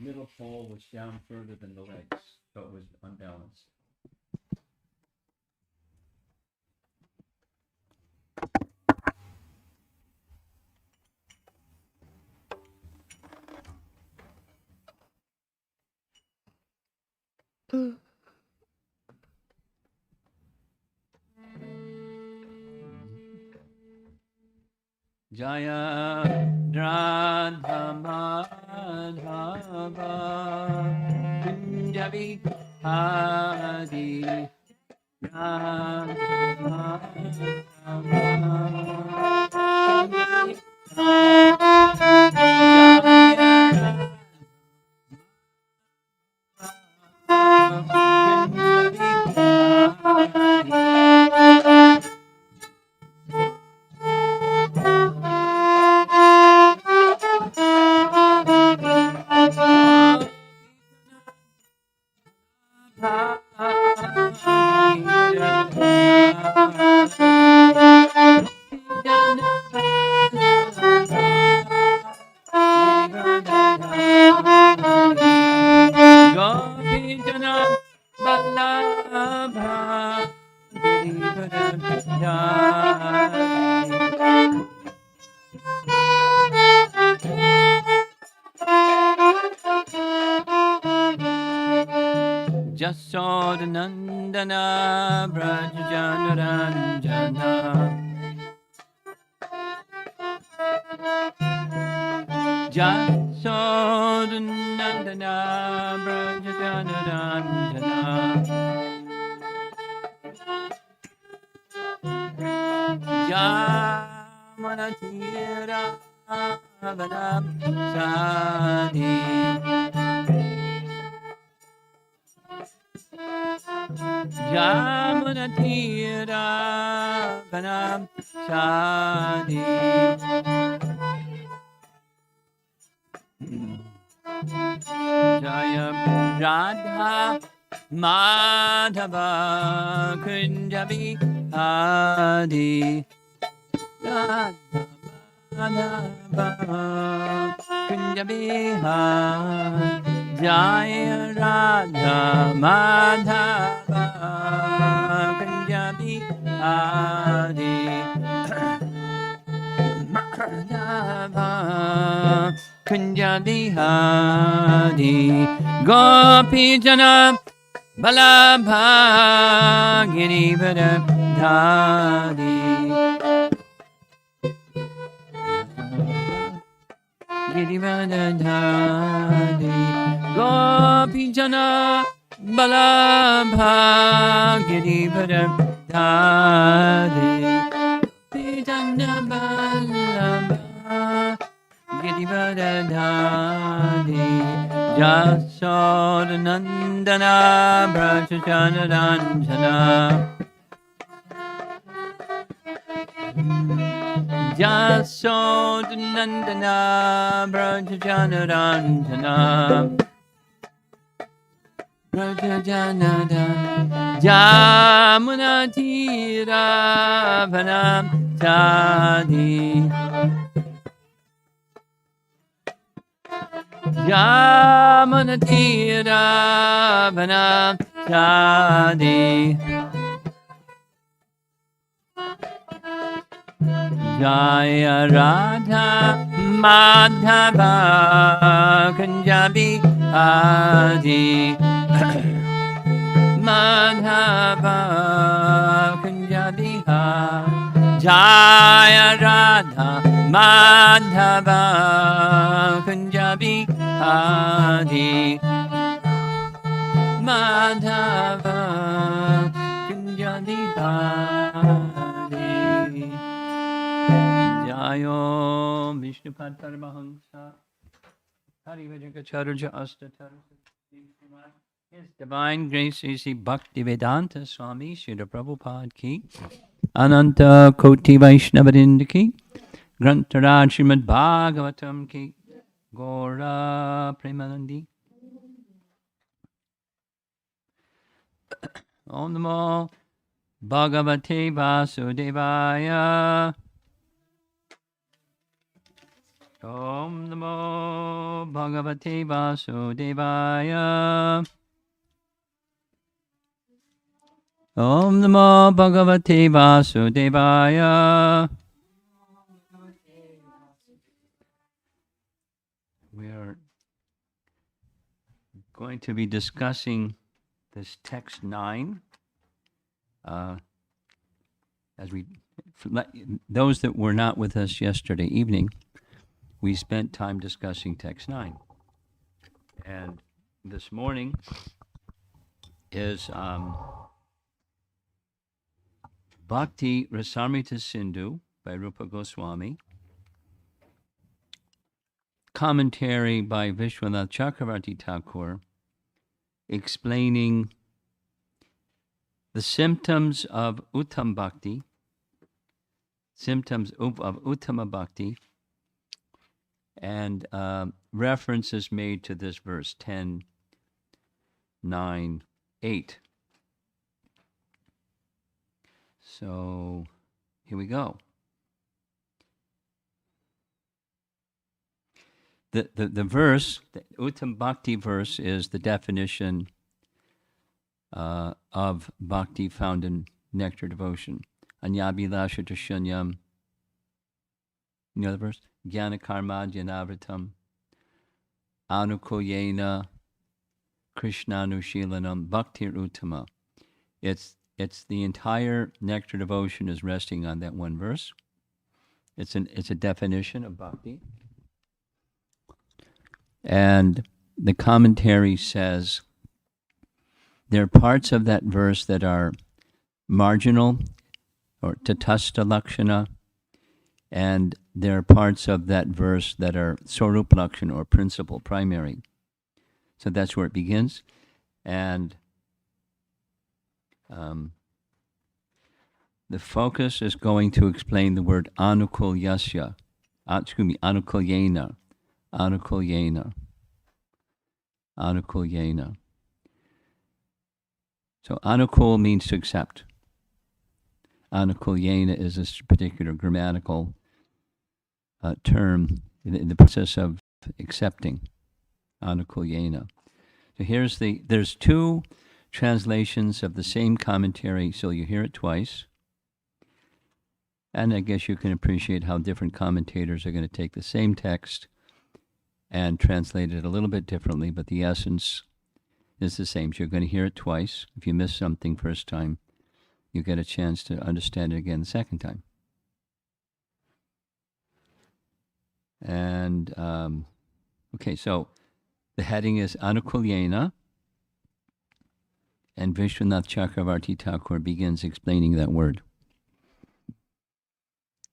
middle pole was down further than the legs, so it was unbalanced. Jaya Radha Madhava Kunjabi Hari Radha Jasodhanandana Brajanaranjana Jasodhanandana Brajanaranjana Jamanatira Vanapsadi Jamanatira Vanapsadi Jaya Radha Madhava Kunjabi Adi Radha Madhava Kunjabi Adi Jaya Radha Madhava Kunjabi Adi Madhava Kunjabi Adi Gopi Jana Balabha Girivara Dhari Girivara Dhari Gopi Jana Balabha Girivara Dhari Gopi Jana Balabha Girivara Dhari Jasodhanandana Brajanaranjana Jasodhanandana Brajanaranjana Brajanada Jamunatira Vanapsadi Jamanatira Vanapsadi Jaya Radha Madhava Kunjabi Adi Madhava Kunjabi Adi Jaya Radha Madhava Kunjabi Adi Madhava Kunjabi Adi Jayo Vishnupad Paramahamsa Hari Vajrakacharya Astatara His Divine Grace Sri Bhakti Vedanta Swami Srila Prabhupada Ki Ananta Koti Vaishnavarind Ki Grantaraj Srimad Bhagavatam Ki Gora Premanandi Om Namo Bhagavate Vasudevaya Om Namo Namo Bhagavate Vasudevaya. Om Namo Bhagavate Vasudevaya. We are going to be discussing this text 9. As we, those that were not with us yesterday evening, we spent time discussing text 9. And this morning is Bhakti Rasamrita Sindhu by Rupa Goswami, commentary by Vishwanath Chakravarti Thakur, explaining the symptoms of Uttam Bhakti, symptoms of Uttama Bhakti, and references made to this verse 10, 9, 8. So here we go. The verse, the Uttam Bhakti verse, is the definition of Bhakti found in Nectar Devotion. Anyabhilasha Shunyam. You know the verse? Jnana Karma Jnanavritam Anukulyena Krishna anushilanam Bhaktir Uttama. It's the entire Nectar Devotion is resting on that one verse. It's a definition of Bhakti. And the commentary says there are parts of that verse that are marginal or tatastha lakshana, and there are parts of that verse that are swarup lakshana or principal, primary. So that's where it begins. And the focus is going to explain the word anukulyasya, anukulyena, anukulyena, anukulyena. So anukul means to accept. Anukulyena is a particular grammatical term in the process of accepting. Anukulyena. So there's two translations of the same commentary, so you hear it twice. And I guess you can appreciate how different commentators are going to take the same text and translate it a little bit differently, but the essence is the same. So you're going to hear it twice. If you miss something first time, you get a chance to understand it again the second time. And, okay, so the heading is Anukulyena, and Vishwanath Chakravarti Thakur begins explaining that word.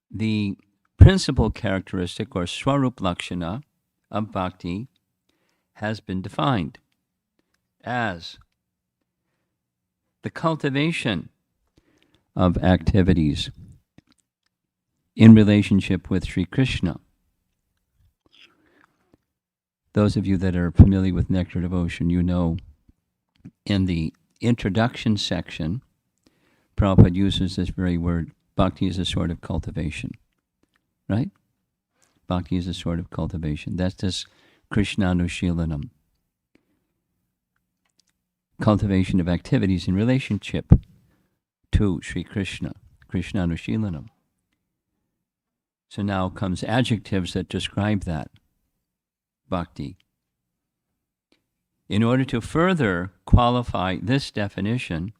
The principal characteristic, or Swarup Lakshana, of Bhakti has been defined as the cultivation of activities in relationship with Sri Krishna. Those of you that are familiar with Nectar Devotion, you know in the introduction section, Prabhupada uses this very word, Bhakti is a sort of cultivation, right? Bhakti is a sort of cultivation. That's this Krishna anushilanam. Cultivation of activities in relationship to Sri Krishna, Krishna anushilanam. So now comes adjectives that describe that, bhakti. In order to further qualify this definition,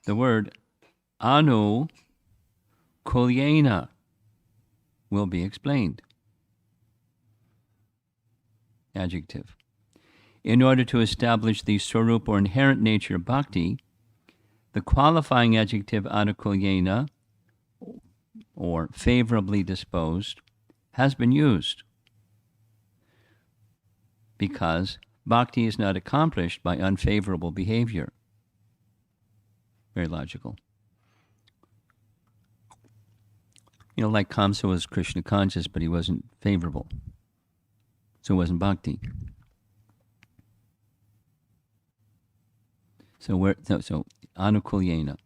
the word anu kulyena will be explained. Adjective. In order to establish the swarup or inherent nature of bhakti, the qualifying adjective anukulyena, or favorably disposed, has been used, because bhakti is not accomplished by unfavorable behavior. Very logical. You know, like Kamsa was Krishna conscious, but he wasn't favorable. So it wasn't bhakti. So anukulyena.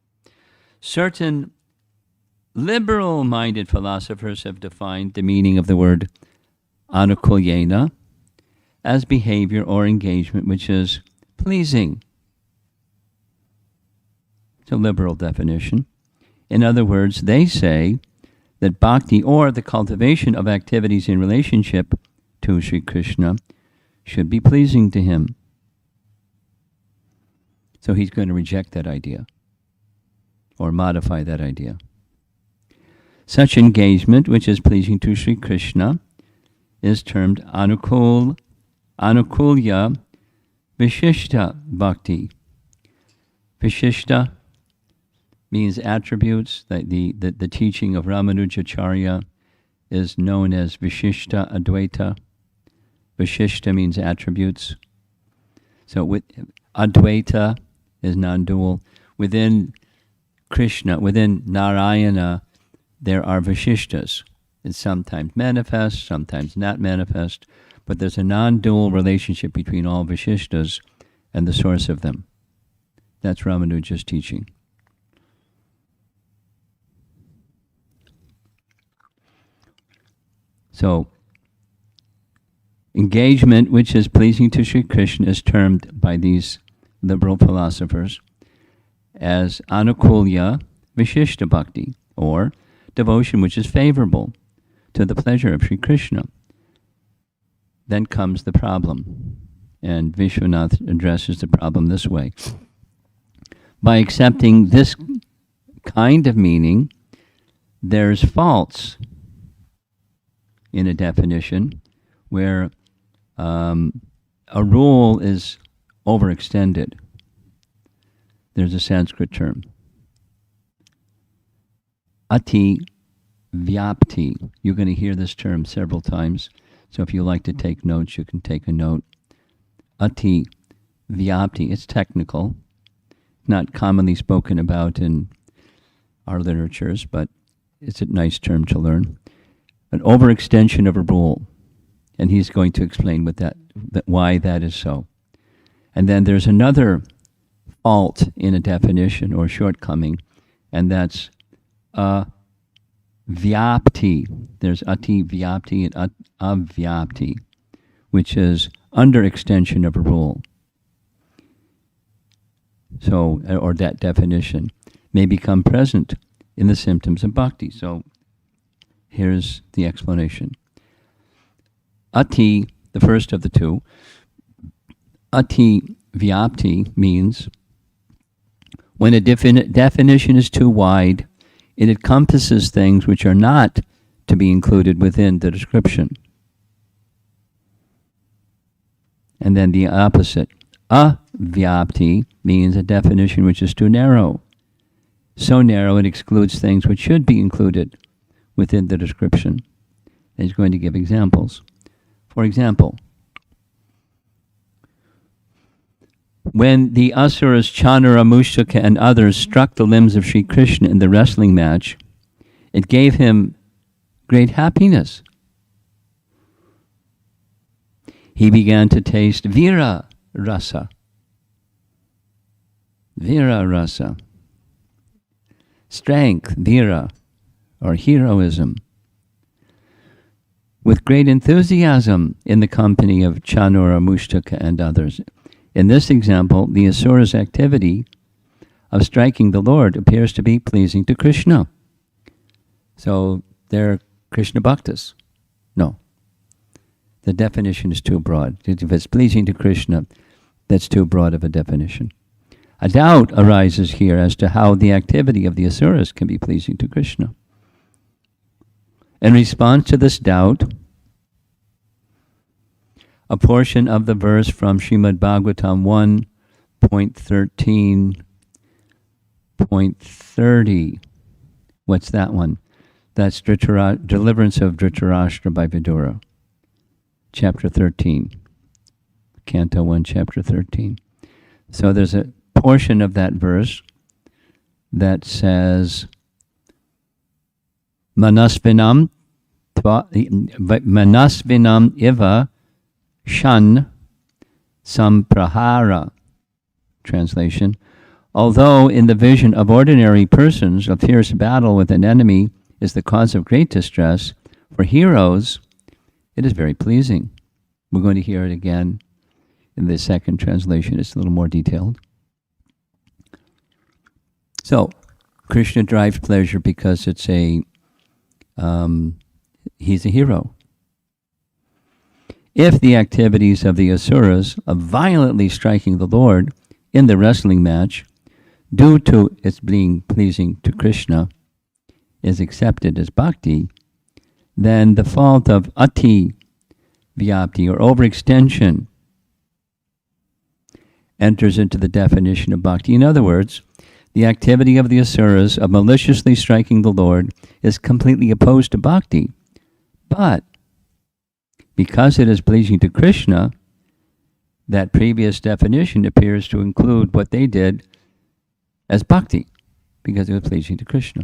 Certain liberal-minded philosophers have defined the meaning of the word anukulyena as behavior or engagement which is pleasing. It's a liberal definition. In other words, they say that bhakti, or the cultivation of activities in relationship to Sri Krishna, should be pleasing to him. So he's going to reject that idea or modify that idea. Such engagement, which is pleasing to Sri Krishna, is termed anukulya vishishta bhakti. Vishishta means attributes. The teaching of Ramanujacharya is known as Vishishta Advaita. Vishishta means attributes. So with Advaita is non-dual. Within Krishna, within Narayana, there are Vishishtas. It's sometimes manifest, sometimes not manifest, but there's a non-dual relationship between all Vishishtas and the source of them. That's Ramanuja's teaching. So, engagement which is pleasing to Sri Krishna is termed by these liberal philosophers as anukulya vishishta bhakti, or devotion which is favorable to the pleasure of Sri Krishna. Then comes the problem, and Vishwanath addresses the problem this way. By accepting this kind of meaning, there's faults in a definition where a rule is overextended. There's a Sanskrit term, ati vyapti. You're going to hear this term several times, so if you like to take notes, you can take a note. Ati vyapti. It's technical, not commonly spoken about in our literatures, but it's a nice term to learn. An overextension of a rule, and he's going to explain why that is so. And then there's another fault in a definition or shortcoming, and that's vyapti. There's ati vyapti and avyapti, which is underextension of a rule. So, or that definition may become present in the symptoms of bhakti. So, here's the explanation. Ati, the first of the two, ati vyapti means when a definition is too wide, it encompasses things which are not to be included within the description. And then the opposite, avyapti, means a definition which is too narrow. So narrow it excludes things which should be included within the description. And he's going to give examples. For example, when the asuras Chanura, Mushtaka, and others struck the limbs of Sri Krishna in the wrestling match, it gave him great happiness. He began to taste vira rasa. Vira rasa. Strength, vira, or heroism, with great enthusiasm in the company of Chanura, Mushtaka, and others. In this example, the asura's activity of striking the Lord appears to be pleasing to Krishna. So they're Krishna bhaktas. No. The definition is too broad. If it's pleasing to Krishna, that's too broad of a definition. A doubt arises here as to how the activity of the asuras can be pleasing to Krishna. In response to this doubt, a portion of the verse from Srimad Bhagavatam 1.13.30. What's that one? That's deliverance of Dhritarashtra by Vidura. Chapter 13. Canto 1, Chapter 13. So there's a portion of that verse that says, Manasvinam iva shan samprahara. Translation. Although in the vision of ordinary persons a fierce battle with an enemy is the cause of great distress, for heroes it is very pleasing. We're going to hear it again in the second translation. It's a little more detailed. So, Krishna drives pleasure because it's he's a hero. If the activities of the asuras of violently striking the Lord in the wrestling match, due to its being pleasing to Krishna, is accepted as bhakti, then the fault of ati vyapti, or overextension, enters into the definition of bhakti. In other words, the activity of the asuras of maliciously striking the Lord is completely opposed to bhakti. But because it is pleasing to Krishna, that previous definition appears to include what they did as bhakti, because it was pleasing to Krishna.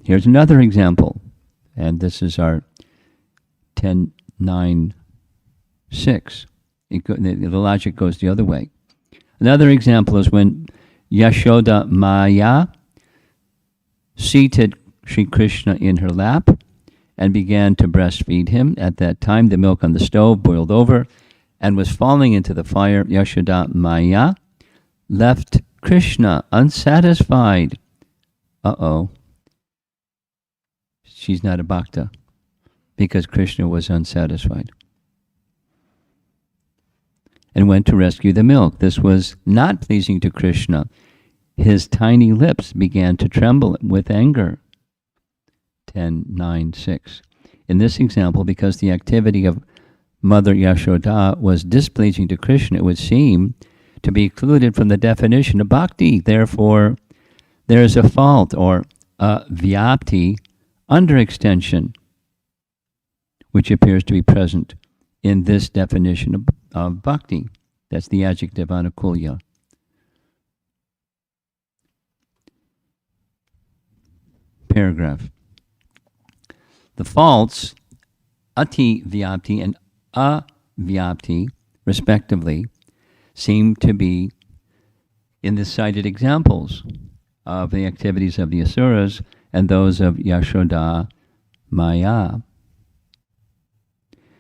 Here's another example, and this is our 10.9.6. The logic goes the other way. Another example is when Yashoda Maya seated Sri Krishna in her lap and began to breastfeed him. At that time, the milk on the stove boiled over and was falling into the fire. Yashoda Maya left Krishna unsatisfied. She's not a bhakta because Krishna was unsatisfied, and went to rescue the milk. This was not pleasing to Krishna. His tiny lips began to tremble with anger. 10.9.6. In this example, because the activity of Mother Yashoda was displeasing to Krishna, it would seem to be excluded from the definition of bhakti. Therefore, there is a fault, or a vyapti, underextension, which appears to be present in this definition of bhakti. That's the adjective anukulya. Paragraph. The faults, ati vyapti and avyapti, respectively, seem to be in the cited examples of the activities of the asuras and those of Yashoda Maya.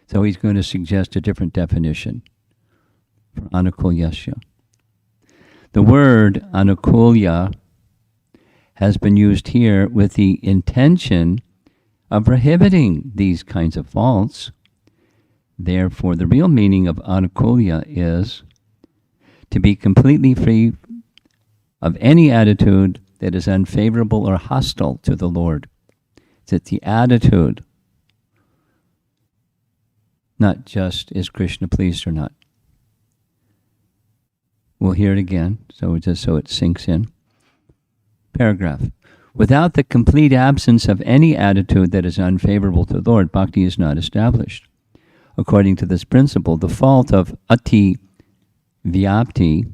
So he's going to suggest a different definition for anukulyasya. The word anukulya has been used here with the intention of prohibiting these kinds of faults. Therefore, the real meaning of anukulya is to be completely free of any attitude that is unfavorable or hostile to the Lord. It's the attitude, not just is Krishna pleased or not. We'll hear it again, so it sinks in. Paragraph. Without the complete absence of any attitude that is unfavorable to the Lord, bhakti is not established. According to this principle, the fault of ati vyapti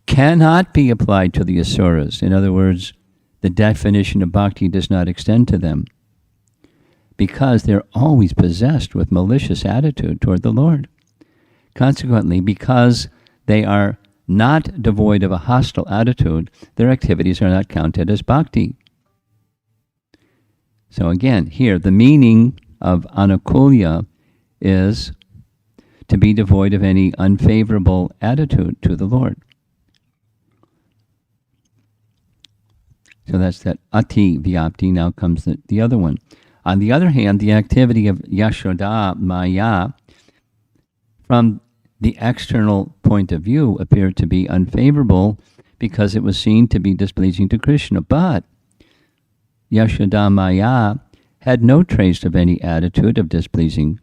cannot be applied to the asuras. In other words, the definition of bhakti does not extend to them, because they're always possessed with malicious attitude toward the Lord. Consequently, because they are not devoid of a hostile attitude, their activities are not counted as bhakti. So again, here, the meaning of anukulya is to be devoid of any unfavorable attitude to the Lord. So that's that ati vyapti. Now comes the other one. On the other hand, the activity of Yashoda Maya, from the external point of view, appeared to be unfavorable because it was seen to be displeasing to Krishna. But Yashoda Maya had no trace of any attitude of displeasing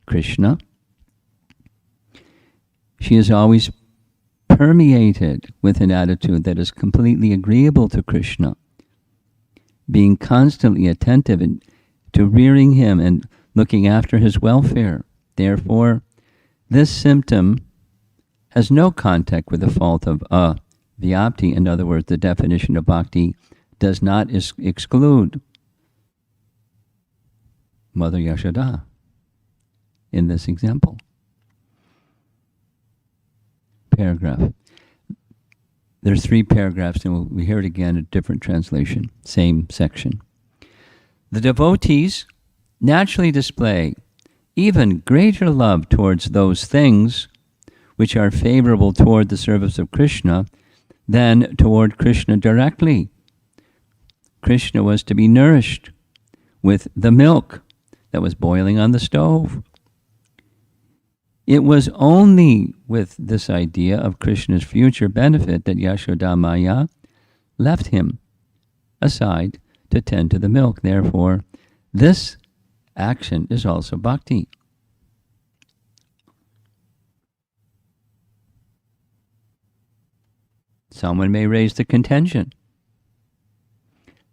Krishna. She is always permeated with an attitude that is completely agreeable to Krishna, being constantly attentive to rearing him and looking after his welfare. Therefore, this symptom has no contact with the fault of vyapti. In other words, the definition of bhakti does not exclude Mother Yashoda in this example. Paragraph. There's 3 paragraphs, and we'll hear it again, a different translation, same section. The devotees naturally display even greater love towards those things which are favorable toward the service of Krishna than toward Krishna directly. Krishna was to be nourished with the milk that was boiling on the stove. It was only with this idea of Krishna's future benefit that Yashoda Maya left him aside to tend to the milk. Therefore, this action is also bhakti. Someone may raise the contention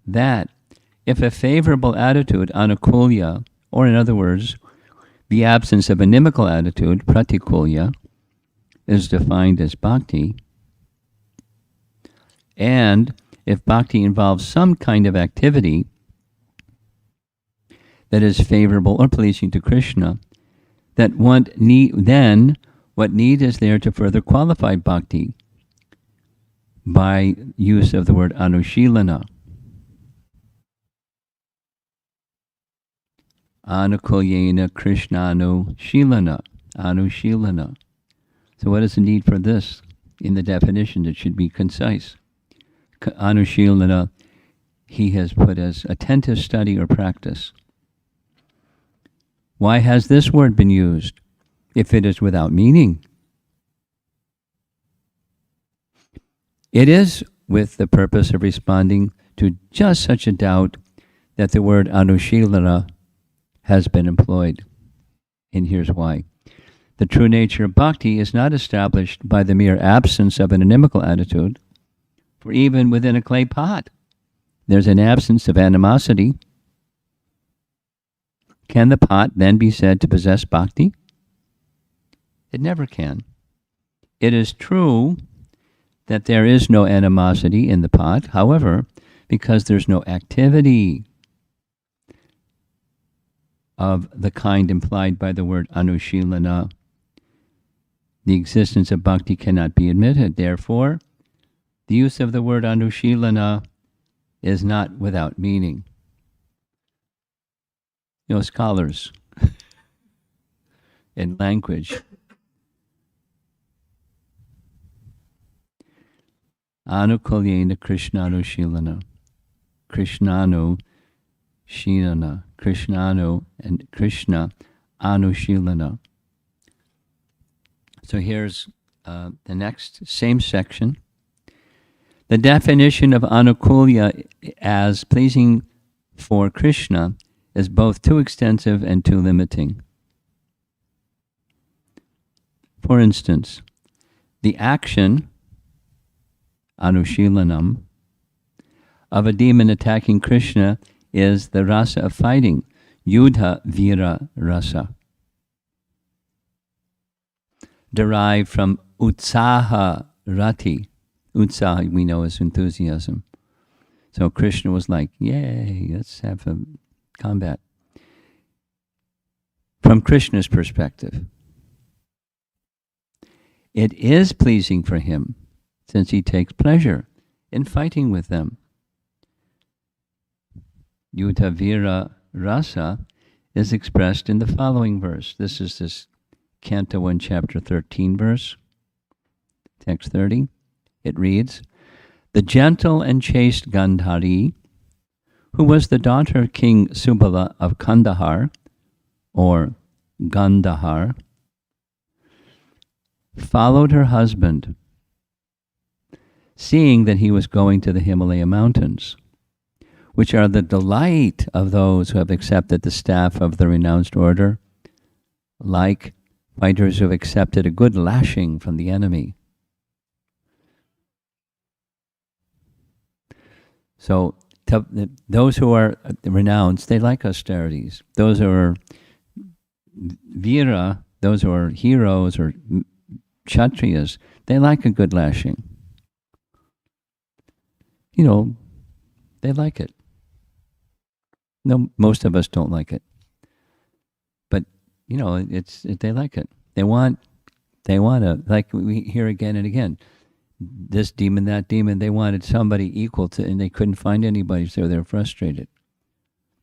that if a favorable attitude, anukulya, or in other words, the absence of inimical attitude, pratikulya, is defined as bhakti, and if bhakti involves some kind of activity that is favorable or pleasing to Krishna, that what need is there to further qualify bhakti by use of the word anushilana. Anukulyena Krishnanu Shilana. Anushilana. So what is the need for this? In the definition, it should be concise. Anushilana, he has put as attentive study or practice. Why has this word been used if it is without meaning? It is with the purpose of responding to just such a doubt that the word anushilana has been employed. And here's why. The true nature of bhakti is not established by the mere absence of an inimical attitude, for even within a clay pot, there's an absence of animosity. Can the pot then be said to possess bhakti? It never can. It is true that there is no animosity in the pot. However, because there's no activity of the kind implied by the word anushilana, the existence of bhakti cannot be admitted. Therefore, the use of the word anushilana is not without meaning. Scholars in language, anukulyena Krishnanu Shilana, Krishnanu Shilana, Krishnanu and Krishna Anushilana. So here's the next, same section. The definition of anukulya as pleasing for Krishna is both too extensive and too limiting. For instance, the action, anushilanam, of a demon attacking Krishna is the rasa of fighting, yudha vira rasa, derived from utsaha rati. Utsaha we know as enthusiasm. So Krishna was like, yay, let's have a combat. From Krishna's perspective, it is pleasing for him since he takes pleasure in fighting with them. Yudhavira rasa is expressed in the following verse. This is this Canto 1, Chapter 13 verse, text 30. It reads, "The gentle and chaste Gandhari, who was the daughter of King Subala of Kandahar, or Gandhar, followed her husband, seeing that he was going to the Himalaya mountains, which are the delight of those who have accepted the staff of the renounced order, like fighters who have accepted a good lashing from the enemy." So those who are renounced, they like austerities. Those who are vira, those who are heroes or kshatriyas, they like a good lashing. They like it. No, most of us don't like it. But, they like it. They want to, like we hear again and again, this demon, that demon, they wanted somebody equal to, and they couldn't find anybody, so they're frustrated.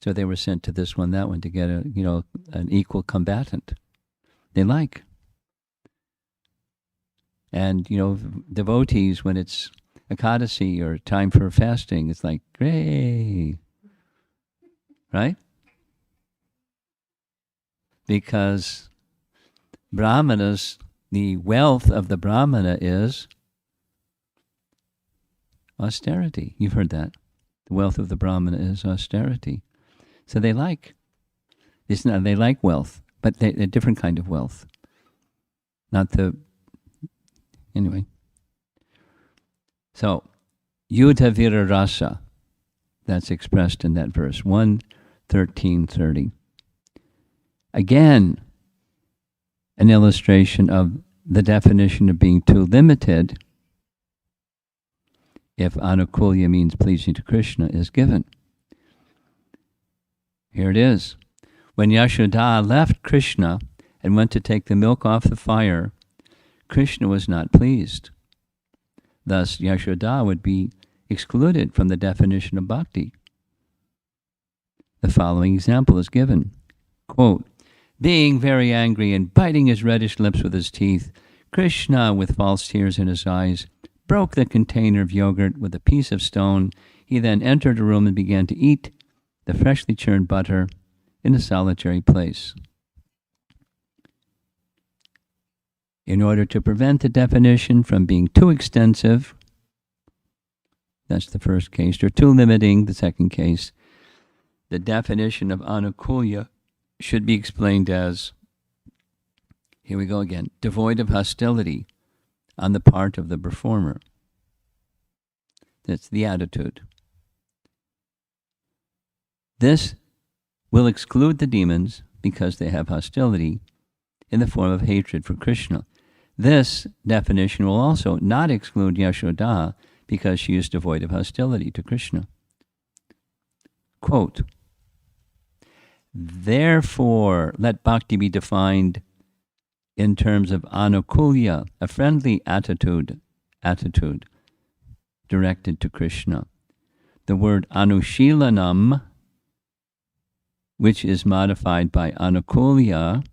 So they were sent to this one, that one, to get an equal combatant. They like. And, devotees, when it's Ekadasi or time for fasting, it's like, great. Right? Because Brahmanas, the wealth of the Brahmana is austerity. You've heard that. The wealth of the Brahmana is austerity. So they like. They like wealth, but a different kind of wealth. Anyway. So, Yudha Vira Rasa, that's expressed in that verse, 1:13:30. Again, an illustration of the definition of being too limited, if anukulya means pleasing to Krishna, is given. Here it is. When Yashoda left Krishna and went to take the milk off the fire, Krishna was not pleased. Thus, Yashoda would be excluded from the definition of bhakti. The following example is given. Quote, being very angry and biting his reddish lips with his teeth, Krishna, with false tears in his eyes, broke the container of yogurt with a piece of stone. He then entered a room and began to eat the freshly churned butter in a solitary place. In order to prevent the definition from being too extensive, that's the first case, or too limiting, the second case, the definition of anukulya should be explained as, here we go again, devoid of hostility on the part of the performer. That's the attitude. This will exclude the demons because they have hostility in the form of hatred for Krishna. This definition will also not exclude Yashoda because she is devoid of hostility to Krishna. Quote, therefore, let bhakti be defined in terms of anukulya, a friendly attitude directed to Krishna. The word anushilanam, which is modified by anukulya,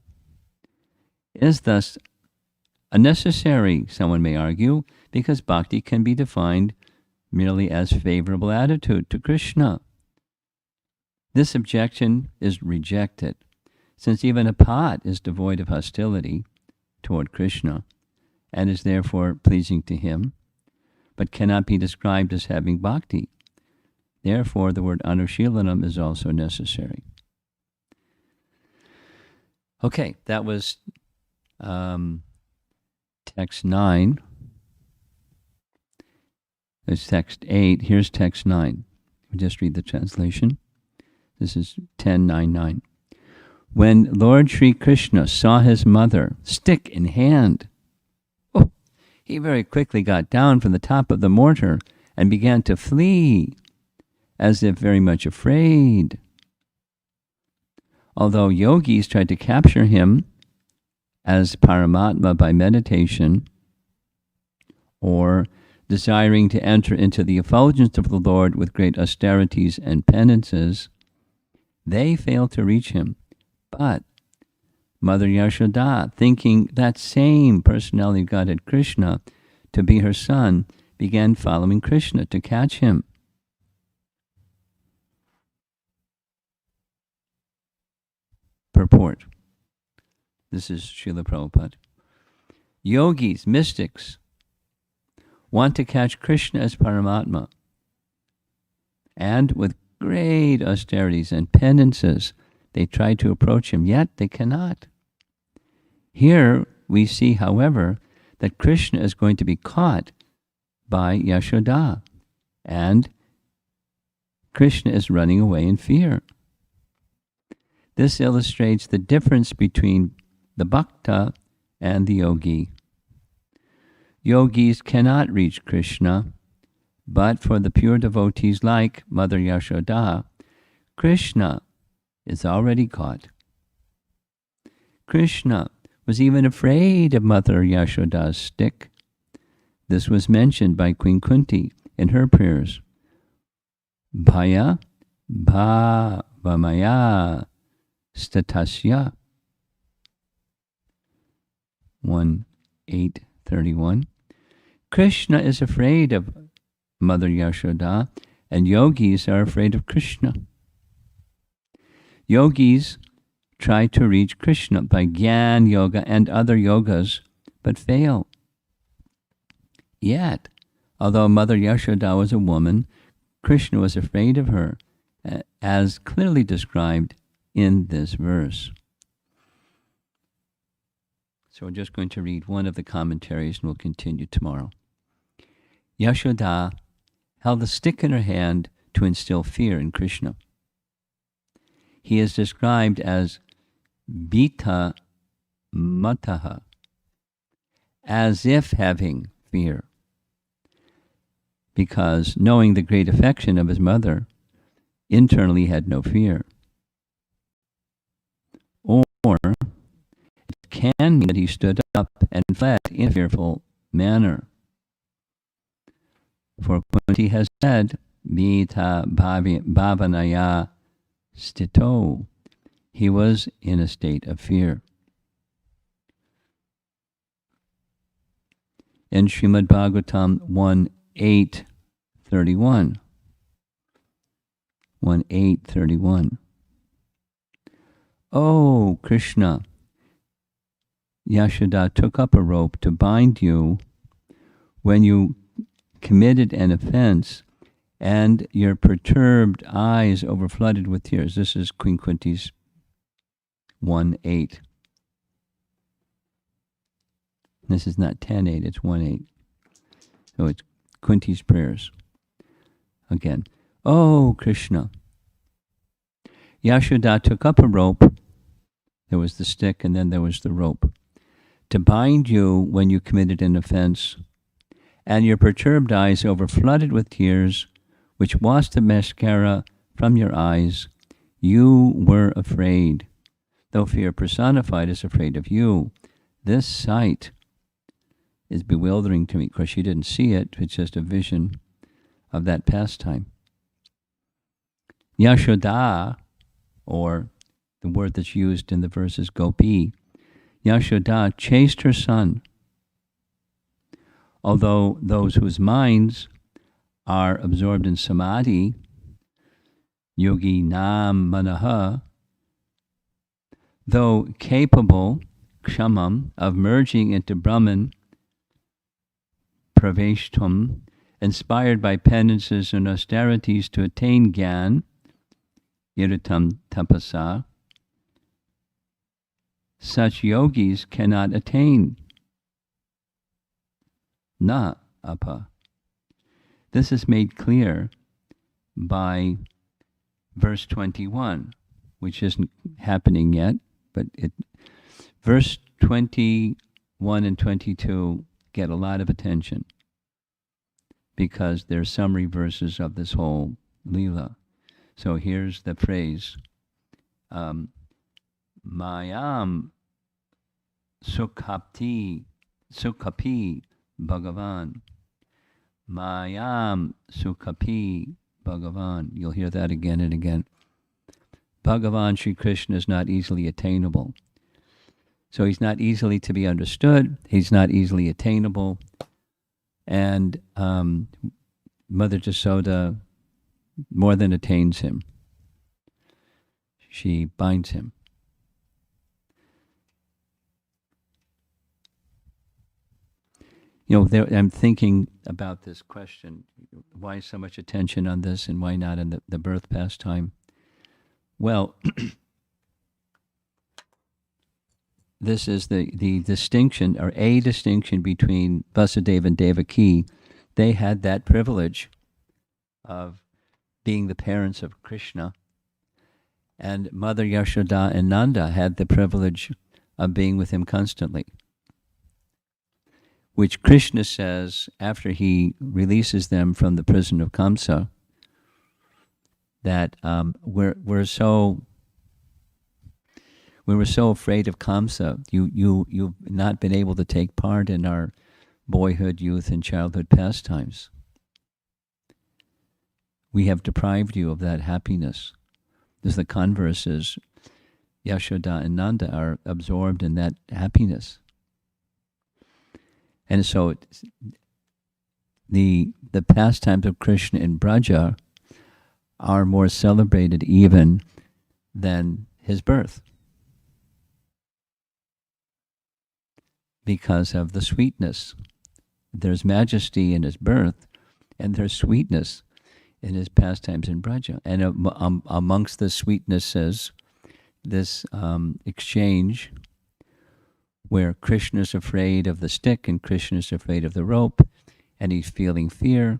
is thus unnecessary, someone may argue, because bhakti can be defined merely as favorable attitude to Krishna. This objection is rejected, since even a pot is devoid of hostility toward Krishna and is therefore pleasing to him, but cannot be described as having bhakti. Therefore, the word anushilanam is also necessary. Okay, that was text 9. There's text 8. Here's text 9. We'll just read the translation. This is 10:9:9. When Lord Sri Krishna saw his mother, stick in hand, he very quickly got down from the top of the mortar and began to flee, as if very much afraid. Although yogis tried to capture him as Paramatma by meditation, or desiring to enter into the effulgence of the Lord with great austerities and penances, they failed to reach him. But Mother Yashoda, thinking that same personality of Godhead Krishna to be her son, began following Krishna to catch him. Purport. This is Srila Prabhupada. Yogis, mystics, want to catch Krishna as Paramatma, and with great austerities and penances, they try to approach him, yet they cannot. Here we see, however, that Krishna is going to be caught by Yashoda, and Krishna is running away in fear. This illustrates the difference between the bhakta and the yogi. Yogis cannot reach Krishna, but for the pure devotees like Mother Yashoda, Krishna is already caught. Krishna was even afraid of Mother Yashoda's stick. This was mentioned by Queen Kunti in her prayers. Bhaya vamaya statasya. 1:8:31. Krishna is afraid of Mother Yashoda, and yogis are afraid of Krishna. Yogis try to reach Krishna by Gyan Yoga and other yogas, but fail. Yet, although Mother Yashoda was a woman, Krishna was afraid of her, as clearly described in this verse. So we're just going to read one of the commentaries and we'll continue tomorrow. Yashoda held a stick in her hand to instill fear in Krishna. He is described as Bhita Mataha, as if having fear, because knowing the great affection of his mother, internally had no fear. Or it can mean that he stood up and fled in a fearful manner. For Kunti has said, Bhita Bhavanaya Stito, he was in a state of fear. In Srimad Bhagavatam 1:8:31. 1:8:31. Oh, Krishna, Yashoda took up a rope to bind you when you committed an offense, and your perturbed eyes overflooded with tears. This is Queen Kunti's 1:8. This is not 10:8, it's 1:8. So it's Kunti's prayers. Again, oh Krishna, Yashoda took up a rope. There was the stick and then there was the rope to bind you when you committed an offense, and your perturbed eyes overflooded with tears, which washed the mascara from your eyes. You were afraid, though fear personified is afraid of you. This sight is bewildering to me. Of course, she didn't see it. It's just a vision of that pastime. Yashoda, or the word that's used in the verse is gopi, Yashoda chased her son. Although those whose minds are absorbed in samadhi, yogi nam manaha, though capable, kshamam, of merging into Brahman, praveshtum, inspired by penances and austerities to attain gyan, iritam tapasa, such yogis cannot attain na apa. This is made clear by verse 21, which isn't happening yet, but verse 21 and 22 get a lot of attention because they're summary verses of this whole Lila. So here's the phrase, Mayam Sukhapi Bhagavan. Mayam Sukhapi Bhagavan. You'll hear that again and again. Bhagavan Sri Krishna is not easily attainable. So he's not easily to be understood. He's not easily attainable. And Mother Jasoda more than attains him. She binds him. You know, I'm thinking about this question. Why so much attention on this and why not in the birth pastime? Well, this is the distinction, or a distinction between Vasudeva and Devaki. They had that privilege of being the parents of Krishna. And Mother Yashoda and Nanda had the privilege of being with him constantly, which Krishna says after he releases them from the prison of Kamsa, that we were so afraid of Kamsa. You've not been able to take part in our boyhood, youth, and childhood pastimes. We have deprived you of that happiness. Because the converse is Yashoda and Nanda are absorbed in that happiness. And so the pastimes of Krishna in Braja are more celebrated even than his birth, because of the sweetness. There's majesty in his birth, and there's sweetness in his pastimes in Braja. And amongst the sweetnesses, this exchange where Krishna's afraid of the stick and Krishna's afraid of the rope, and he's feeling fear,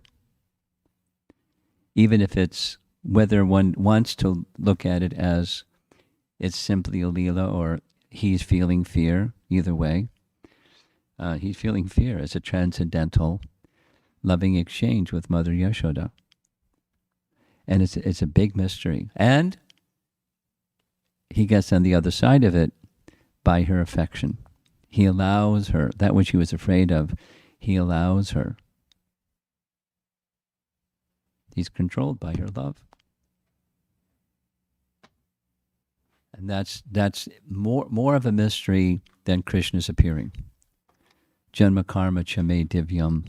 even if it's, whether one wants to look at it as it's simply a Lila or he's feeling fear, either way, he's feeling fear as a transcendental, loving exchange with Mother Yashoda. And it's a big mystery. And he gets on the other side of it by her affection. He allows her, that which he was afraid of, he allows her. He's controlled by her love. And that's more of a mystery than Krishna's appearing. Janma karma chame divyam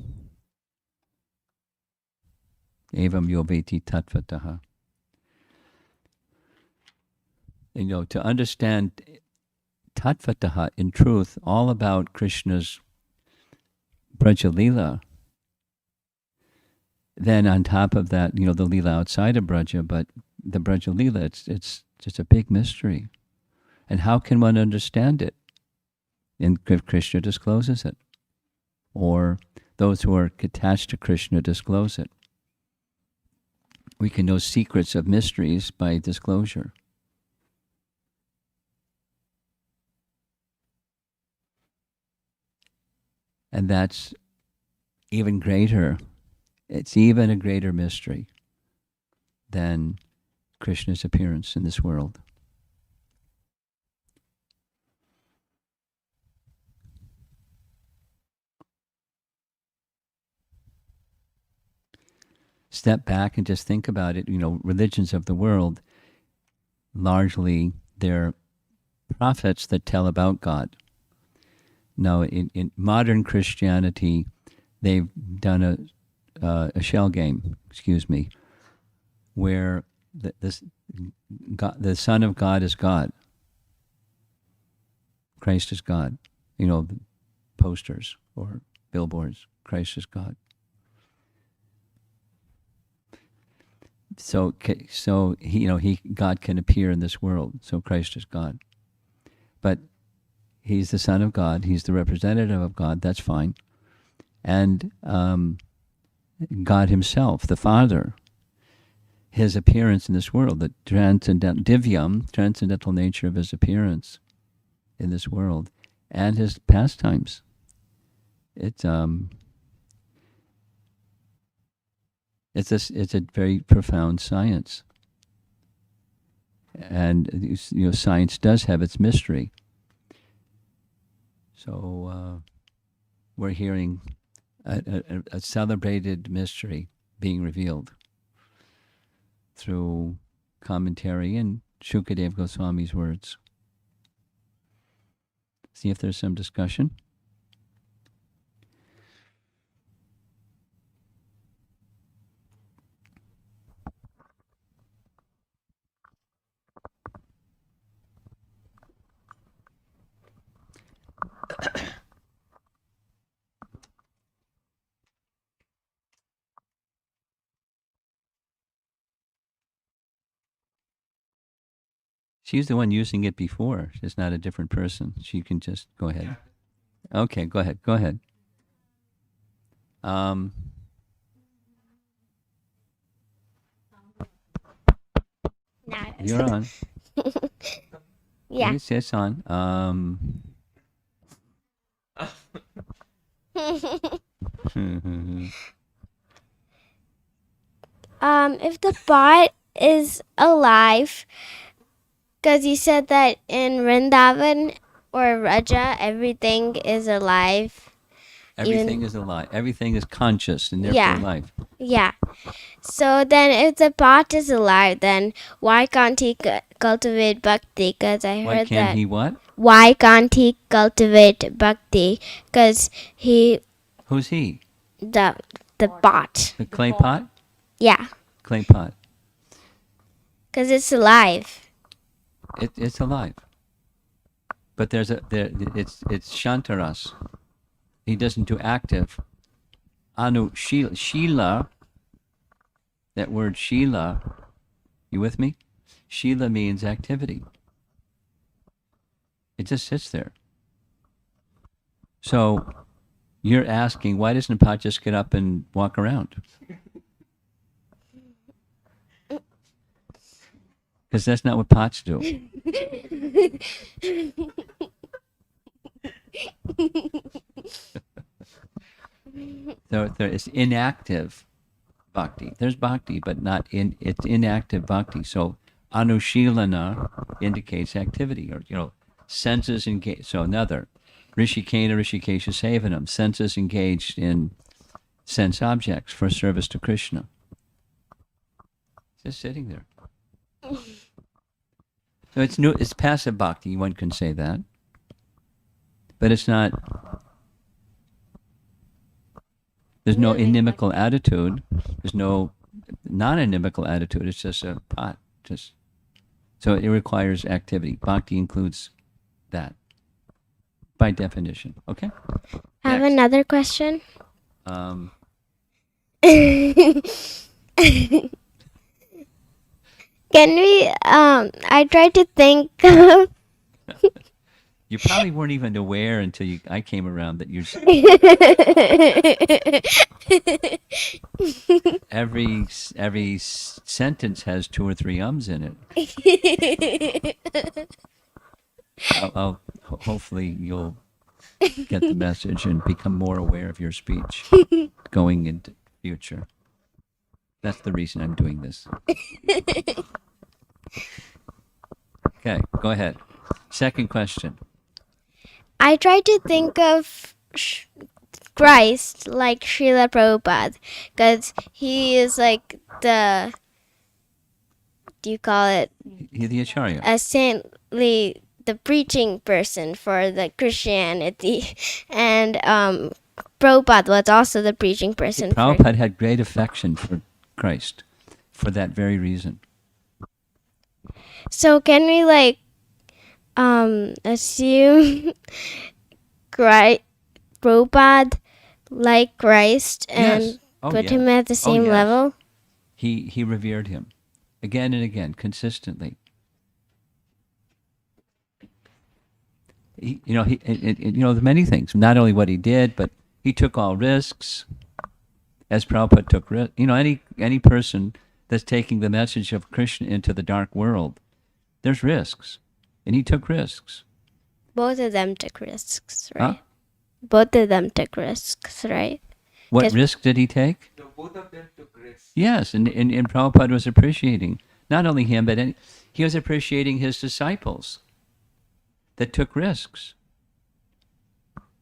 evam yoveti tattvataha. To understand tattvataha, in truth, all about Krishna's Braja Lila, then on top of that, the Lila outside of Braja, but the Braja Lila, it's just a big mystery. And how can one understand it? And Krishna discloses it. Or those who are attached to Krishna disclose it. We can know secrets of mysteries by disclosure. And that's even greater. It's even a greater mystery than Krishna's appearance in this world. Step back and just think about it. Religions of the world, largely they're prophets that tell about God. Now, in modern Christianity, they've done a shell game, where the Son of God is God. Christ is God. The posters or billboards, Christ is God. So God can appear in this world. So Christ is God. But he's the Son of God. He's the representative of God. That's fine. And God himself, the Father, his appearance in this world, the transcendental nature of his appearance in this world, and his pastimes. It's a very profound science, and science does have its mystery. So we're hearing a celebrated mystery being revealed through commentary and Shukadev Goswami's words. See if there's some discussion. She's the one using it before. She's not a different person. She can just go ahead. Okay, go ahead. Go ahead. You're on. Yeah. It's on. If the bot is alive, because you said that in Vrindavan or Raja, everything is alive. Everything is alive. Everything is conscious and therefore Yeah. alive. Yeah. So then, if the pot is alive, then why can't he cultivate bhakti? Because I Why heard can't that. he what? Why can't he cultivate bhakti? Because Who's he? the pot. The clay pot? Yeah. Clay pot. Because it's alive. It's alive. But it's Shantaras. He doesn't do active. Shila, that word Shila, you with me? Shila means activity. It just sits there. So you're asking, why doesn't pot just get up and walk around? Because that's not what pots do. So it's inactive bhakti. There's bhakti, but it's inactive bhakti. So anushilana indicates activity, or senses engaged. So another, rishikena rishikesha sevanam, senses engaged in sense objects for service to Krishna. Just sitting there. So it's passive bhakti, one can say that. But it's not, there's no inimical attitude. There's no non-inimical attitude. It's just a pot. So it requires activity. Bhakti includes that by definition. Okay? I have Next. another question. Can we? I tried to think of. You probably weren't even aware until I came around that every sentence has 2 or 3 ums in it. Hopefully you'll get the message and become more aware of your speech going into future. That's the reason I'm doing this. Okay, go ahead. Second question. I tried to think of Christ like Srila Prabhupada, because he is like the, do you call it, You're the Acharya. a saintly, the preaching person for the Christianity, and Prabhupada was also the preaching person. Prabhupada had great affection for Christ for that very reason. So can we assume Prabhupada like Christ and Yes. put him at the same yes. level? He revered him again and again, consistently. There's many things. Not only what he did, but he took all risks, as Prabhupada took risks. Any person that's taking the message of Krishna into the dark world, there's risks, and he took risks. Both of them took risks, right? Huh? Both of them took risks, right? What risk did he take? So both of them took risks. Yes, and Prabhupada was appreciating not only him, but he was appreciating his disciples that took risks.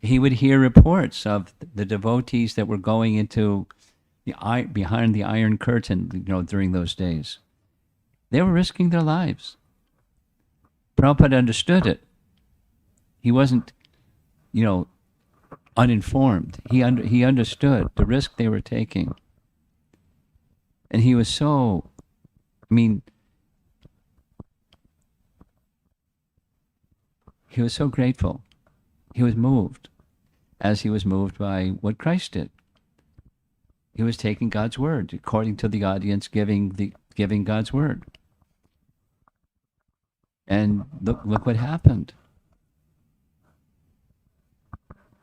He would hear reports of the devotees that were going into behind the Iron Curtain, during those days. They were risking their lives. Prabhupada understood it. He wasn't, uninformed. He understood the risk they were taking. And he was so, he was so grateful. He was moved, as he was moved by what Christ did. He was taking God's word, according to the audience, giving God's word. And look what happened.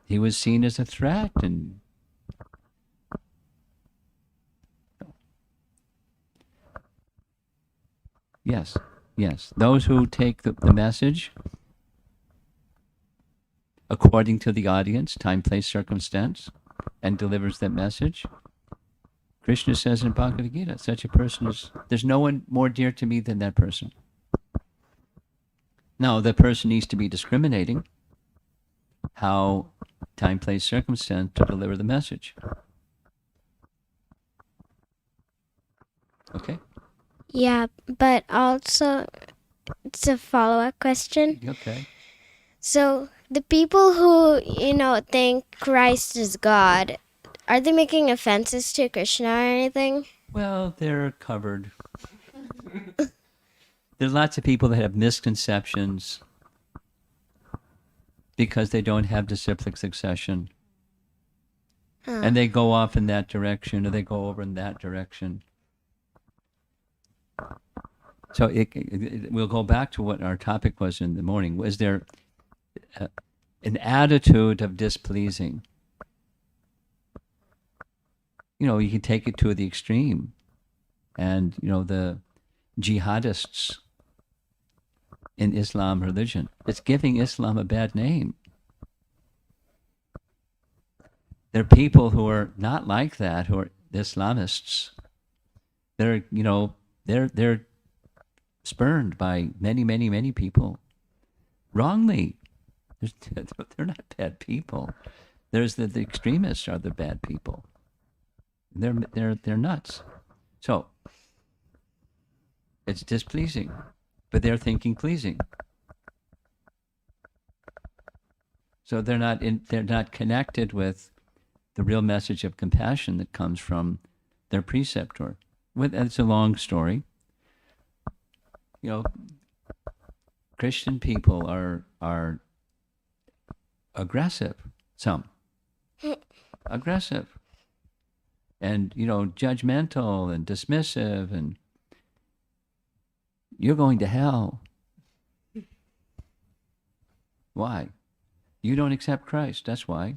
He was seen as a threat, and yes, those who take the message according to the audience, time, place, circumstance, and delivers that message. Krishna says in Bhagavad Gita, such a person there's no one more dear to me than that person. Now, the person needs to be discriminating how time, place, circumstance to deliver the message. Okay? Yeah, but also it's a follow-up question. Okay. So the people who, think Christ is God, are they making offenses to Krishna or anything? Well, they're covered. There's lots of people that have misconceptions because they don't have disciplic succession. And they go off in that direction, or they go over in that direction. So we'll go back to what our topic was in the morning. Was there an attitude of displeasing? You can take it to the extreme. And, the jihadists in Islam religion, it's giving Islam a bad name. There are people who are not like that, who are Islamists. They're spurned by many, many, many people wrongly. They're not bad people. There's the extremists are the bad people. They're nuts. So it's displeasing, but they're thinking pleasing. So they're not connected with the real message of compassion that comes from their preceptor. It's a long story. Christian people are aggressive. Some aggressive, and judgmental and dismissive, and you're going to hell. Why? You don't accept Christ. That's why.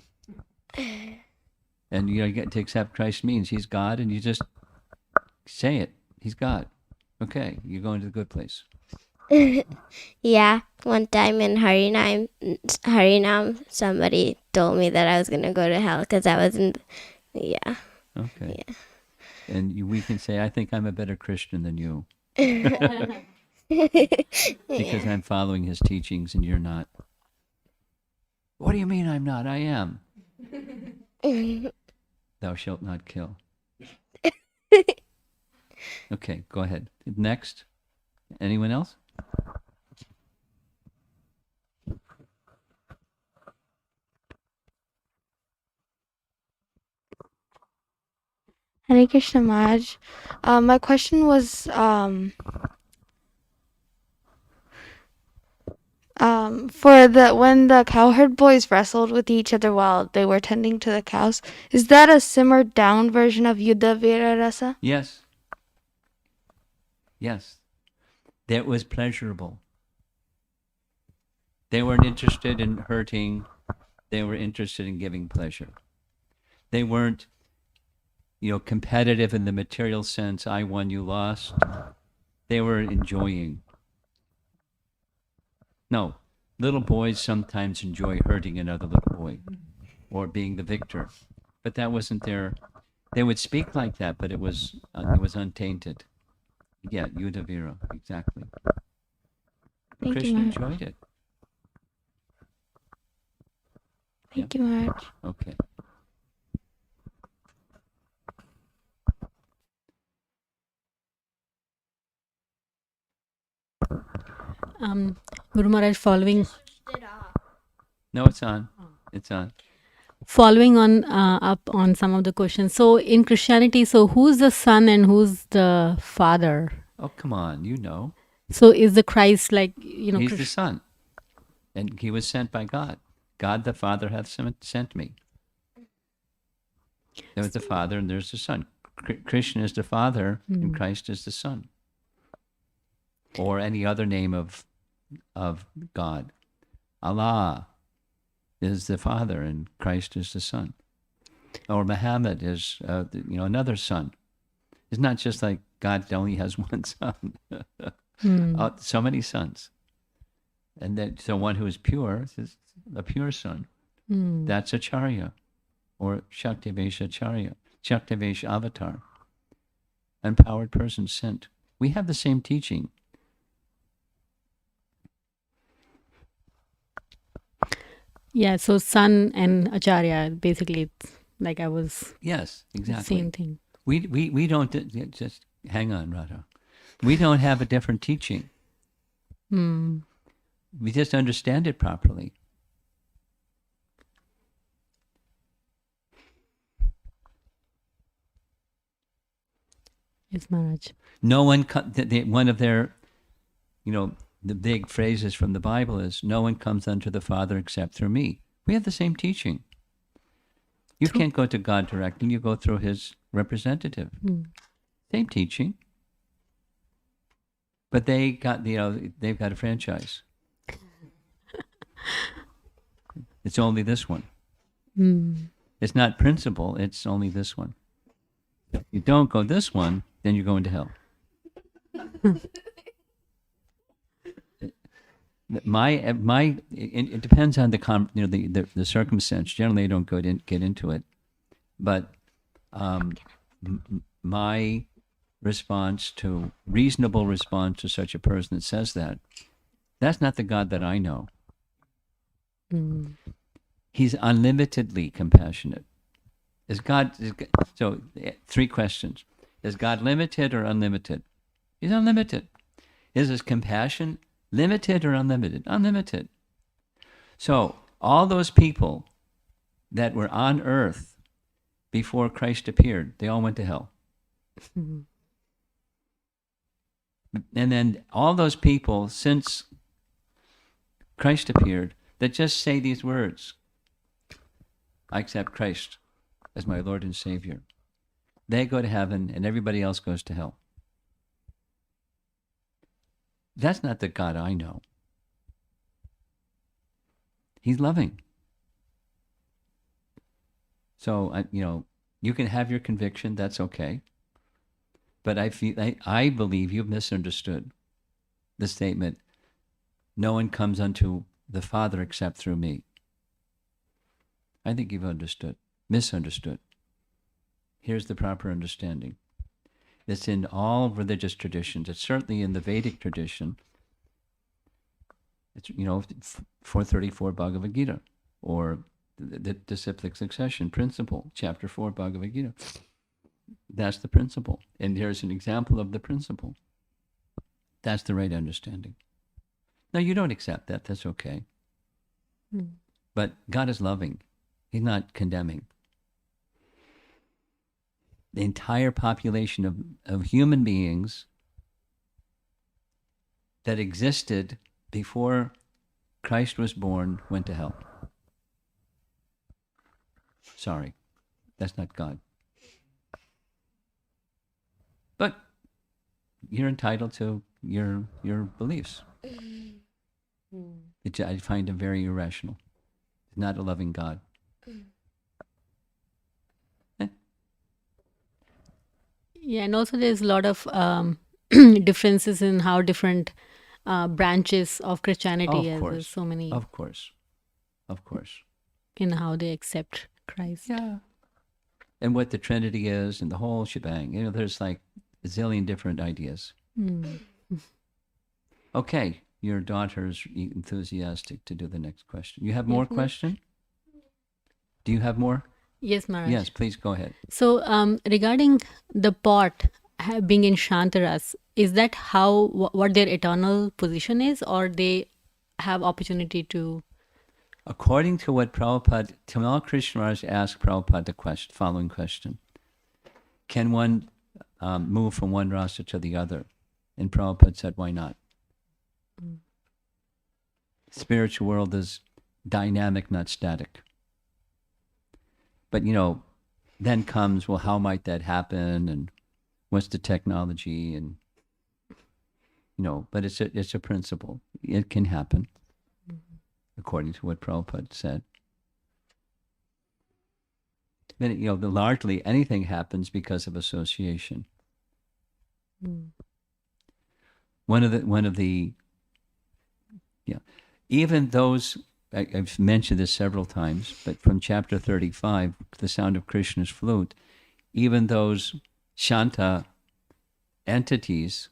And you get to accept Christ means He's God, and you just say it. He's God. Okay, you're going to the good place. Yeah, one time in Harinam, somebody told me that I was gonna go to hell because I wasn't. Yeah. Okay. Yeah. And we can say, I think I'm a better Christian than you. Because I'm following His teachings and you're not. What do you mean I'm not? I am. Thou shalt not kill. Okay, go ahead. Next. Anyone else? Hare Krishna Maharaj. My question was when the cowherd boys wrestled with each other while they were tending to the cows, is that a simmered down version of Yuddha Vira Rasa? Yes. Yes. That was pleasurable. They weren't interested in hurting. They were interested in giving pleasure. They weren't, competitive in the material sense. I won, you lost. They were enjoying. No, little boys sometimes enjoy hurting another little boy or being the victor, but that wasn't their. They would speak like that, but it was untainted. Yeah, Yuddha Vira, exactly. Thank Krishna you, enjoyed it. Thank you, Maharaj. Okay. Guru Maharaj, following No, it's on. It's on. on up on some of the questions. So in Christianity, so who's the son and who's the father? Oh, come on. You know. So is the Christ like, He's the Son. And He was sent by God. God the Father hath sent me. There's the Father and there's the Son. Krishna is the Father and Christ is the Son. Or any other name of God. Allah is the Father and Christ is the Son. Or Muhammad is another son. It's not just like God only has one son. So many sons. And then so one who is pure is a pure son. That's Acharya or Shaktivesh Acharya, Shaktivesh avatar. Empowered person sent. We have the same teaching. Yeah, so son and Acharya, basically, it's like I was Yes, the exactly. same thing. We don't, just hang on, Radha. We don't have a different teaching. Hmm. We just understand it properly. Yes, Maharaj. No one, one of their, the big phrases from the Bible is, no one comes unto the Father except through me. We have the same teaching. You True. can't go to God directly. You go through his representative. Hmm. Same teaching. But they've got a franchise. It's only this one. Hmm. It's not principle. It's only this one. You don't go this one, then you're going to hell. It depends on the circumstance. Generally, I don't get into it, but my reasonable response to such a person that says that's not the God that I know. Hmm. He's unlimitedly compassionate. So 3 questions. Is God limited or unlimited? He's unlimited. Is his compassion limited or unlimited? Unlimited. So all those people that were on earth before Christ appeared, they all went to hell. Hmm. And then all those people since Christ appeared that just say these words, I accept Christ as my Lord and Savior. They go to heaven and everybody else goes to hell. That's not the God I know. He's loving. So, you can have your conviction, that's okay. But I believe you've misunderstood the statement, no one comes unto the Father except through me. I think you've misunderstood. Here's the proper understanding. It's in all religious traditions. It's certainly in the Vedic tradition. It's, 434 Bhagavad Gita, or the disciplic succession principle, chapter 4 Bhagavad Gita. That's the principle. And here's an example of the principle. That's the right understanding. Now, you don't accept that. That's okay. Hmm. But God is loving. He's not condemning. The entire population of human beings that existed before Christ was born went to hell. Sorry, that's not God. But you're entitled to your beliefs. I find them very irrational. It's not a loving God. Yeah, and also there's a lot of differences in how different branches of Christianity, Of as there's course. so many Of course. Of course. in how they accept Christ. Yeah. And what the Trinity is and the whole shebang. There's like a zillion different ideas. Hmm. Okay, your daughter's enthusiastic to do the next question. You have Yeah. more question? Do you have more? Yes, Maharaj. Yes, please go ahead. So, regarding the pot being in Shantaras, is that how what their eternal position is, or they have opportunity to? According to what Prabhupada, Tamal Krishna Maharaj asked Prabhupada the following question. Can one move from one rasa to the other? And Prabhupada said, why not? Spiritual world is dynamic, not static. But, then comes, well, how might that happen? And what's the technology? And, but it's a principle. It can happen, according to what Prabhupada said. Then, largely anything happens because of association. One of the even those, I've mentioned this several times, but from chapter 35, the sound of Krishna's flute, even those Shanta entities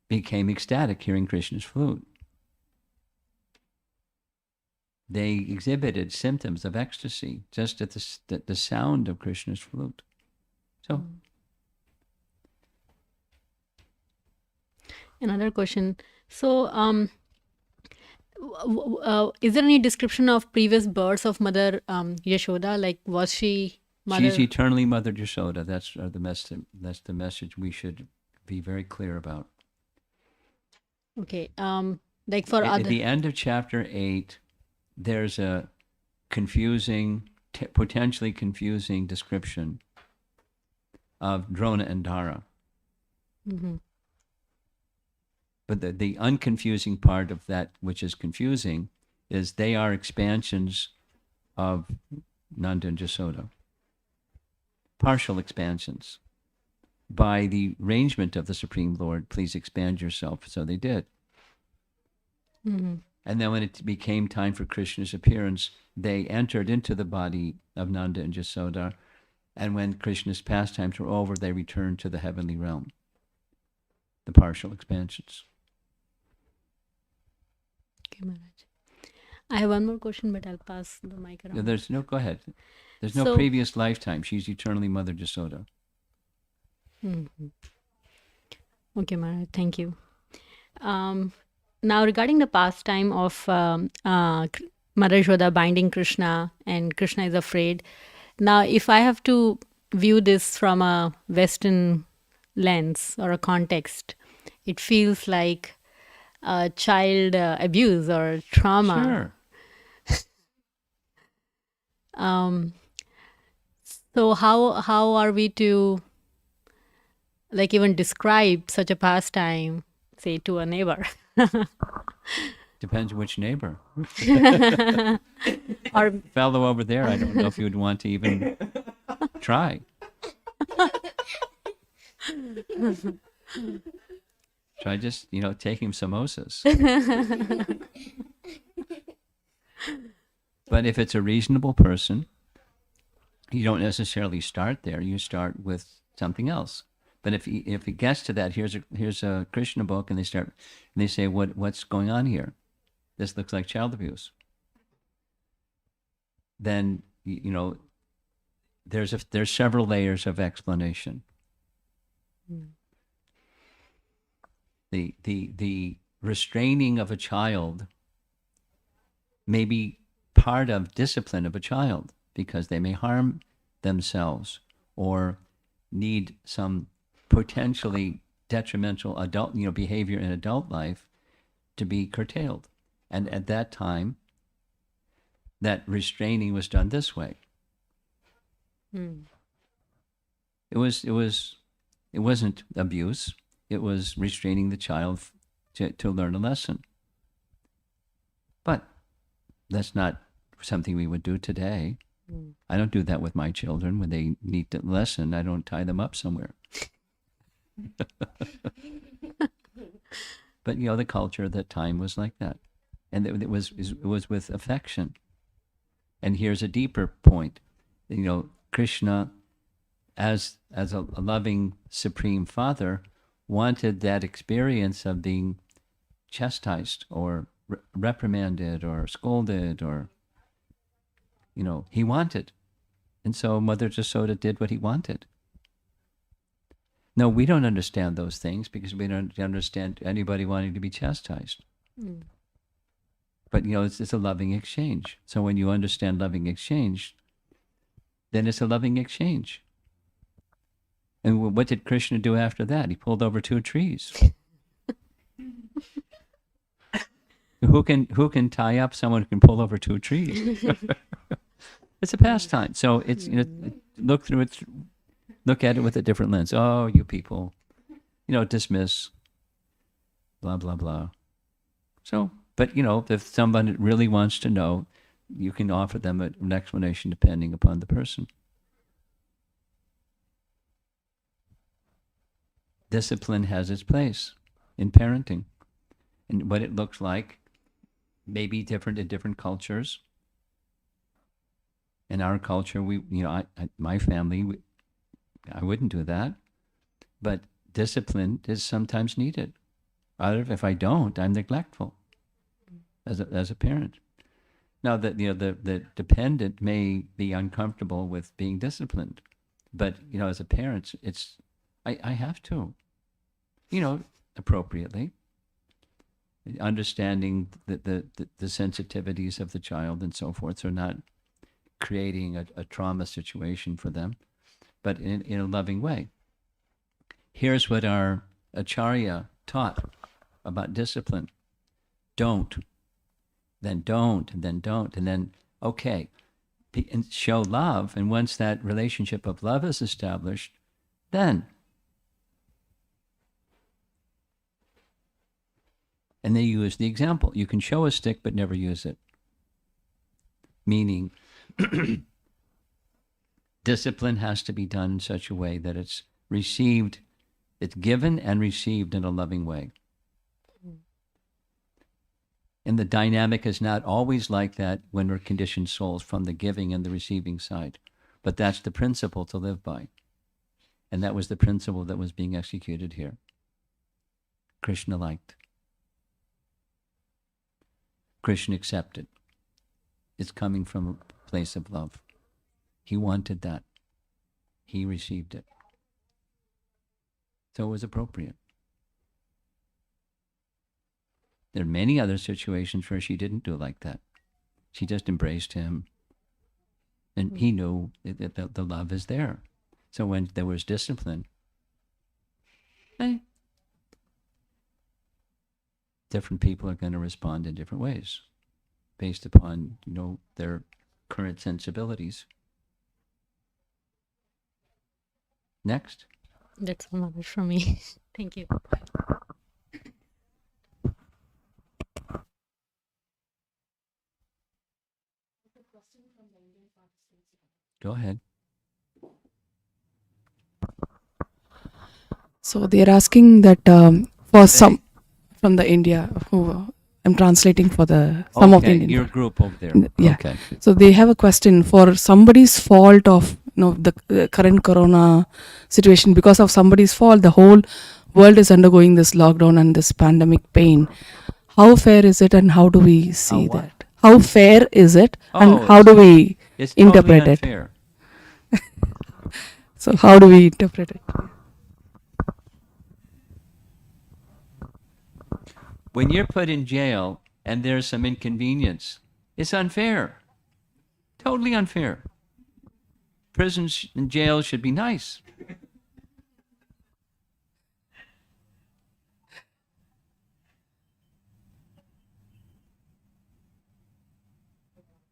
became ecstatic hearing Krishna's flute. they exhibited symptoms of ecstasy just at the sound of Krishna's flute. So, Another question. So, is there any description of previous births of Mother Yashoda? Like, was she mother? she's eternally Mother Yashoda. That's the message we should be very clear about. Okay. Like for At other. the end of chapter 8, there's a confusing, potentially confusing description of Drona and Dara. Mm-hmm. But the unconfusing part of that, which is confusing, is they are expansions of Nanda and Jasoda. Partial expansions. By the arrangement of the Supreme Lord, please expand yourself. So they did. Mm-hmm. And then when it became time for Krishna's appearance, they entered into the body of Nanda and Jasoda. And when Krishna's pastimes were over, they returned to the heavenly realm. The partial expansions. Okay, Maharaj. I have one more question, but I'll pass the mic around. Go ahead. There's no So- previous lifetime. She's eternally Mother Jasoda. Mm-hmm. Okay, Maharaj. Thank you. Now, regarding the pastime of Mother Yashoda binding Krishna and Krishna is afraid. Now, if I have to view this from a Western lens or a context, it feels like child abuse or trauma. Sure. So how are we to like even describe such a pastime, say, to a neighbor? Depends which neighbor. Or Fellow over there, I don't know if you would want to even try. Try just, taking samosas. But if it's a reasonable person, you don't necessarily start there. You start with something else. But if he gets to that, here's a Krishna book, and they say, what's going on here? This looks like child abuse. Then there's several layers of explanation. The restraining of a child may be part of discipline of a child, because they may harm themselves or need some potentially detrimental adult behavior in adult life to be curtailed. And at that time, that restraining was done this way. It wasn't abuse. It was restraining the child to learn a lesson. But that's not something we would do today. I don't do that with my children. When they need to lesson, I don't tie them up somewhere. But the culture at that time was like that, and it was with affection. And here's a deeper point. Krishna, as a loving Supreme Father, wanted that experience of being chastised or reprimanded or scolded, or he wanted. And so Mother Jasoda did what he wanted. No, we don't understand those things because we don't understand anybody wanting to be chastised. But it's a loving exchange. So when you understand loving exchange, then it's a loving exchange. And what did Krishna do after that? He pulled over 2 trees. Who can tie up someone who can pull over 2 trees? It's a pastime. So it's look at it with a different lens. Oh, you people, dismiss, blah blah blah. So, but if someone really wants to know, you can offer them an explanation depending upon the person. Discipline has its place in parenting, and what it looks like may be different in different cultures. In our culture, my family, I wouldn't do that, but discipline is sometimes needed. If I don't, I'm neglectful as a parent. Now that the dependent may be uncomfortable with being disciplined, but as a parent, I have to, appropriately, understanding the sensitivities of the child and so forth, so not creating a trauma situation for them, but in a loving way. Here's what our acharya taught about discipline: don't, then don't, and then don't, and then okay, and show love. And once that relationship of love is established, then. And they use the example. You can show a stick, but never use it. Meaning, discipline has to be done in such a way that it's given and received in a loving way. And the dynamic is not always like that when we're conditioned souls from the giving and the receiving side. But that's the principle to live by. And that was the principle that was being executed here. Krishna liked. Krishna accepted. It's coming from a place of love. He wanted that. He received it. So it was appropriate. There are many other situations where she didn't do like that. She just embraced him. And he knew that the love is there. So when there was discipline, different people are going to respond in different ways based upon, their current sensibilities. Next. That's all much from me. Thank you. Go ahead. So they're asking that for some from the India who I'm translating for the some of the Indian. Your group over there. Yeah. Okay. So they have a question for somebody's fault of the current corona situation. Because of somebody's fault, the whole world is undergoing this lockdown and this pandemic pain. How fair is it, and how do we see what? that? How fair is it, and how do we It's interpret totally it? unfair. So how do we interpret it? When you're put in jail and there's some inconvenience, it's unfair. Totally unfair. Prisons and jails should be nice.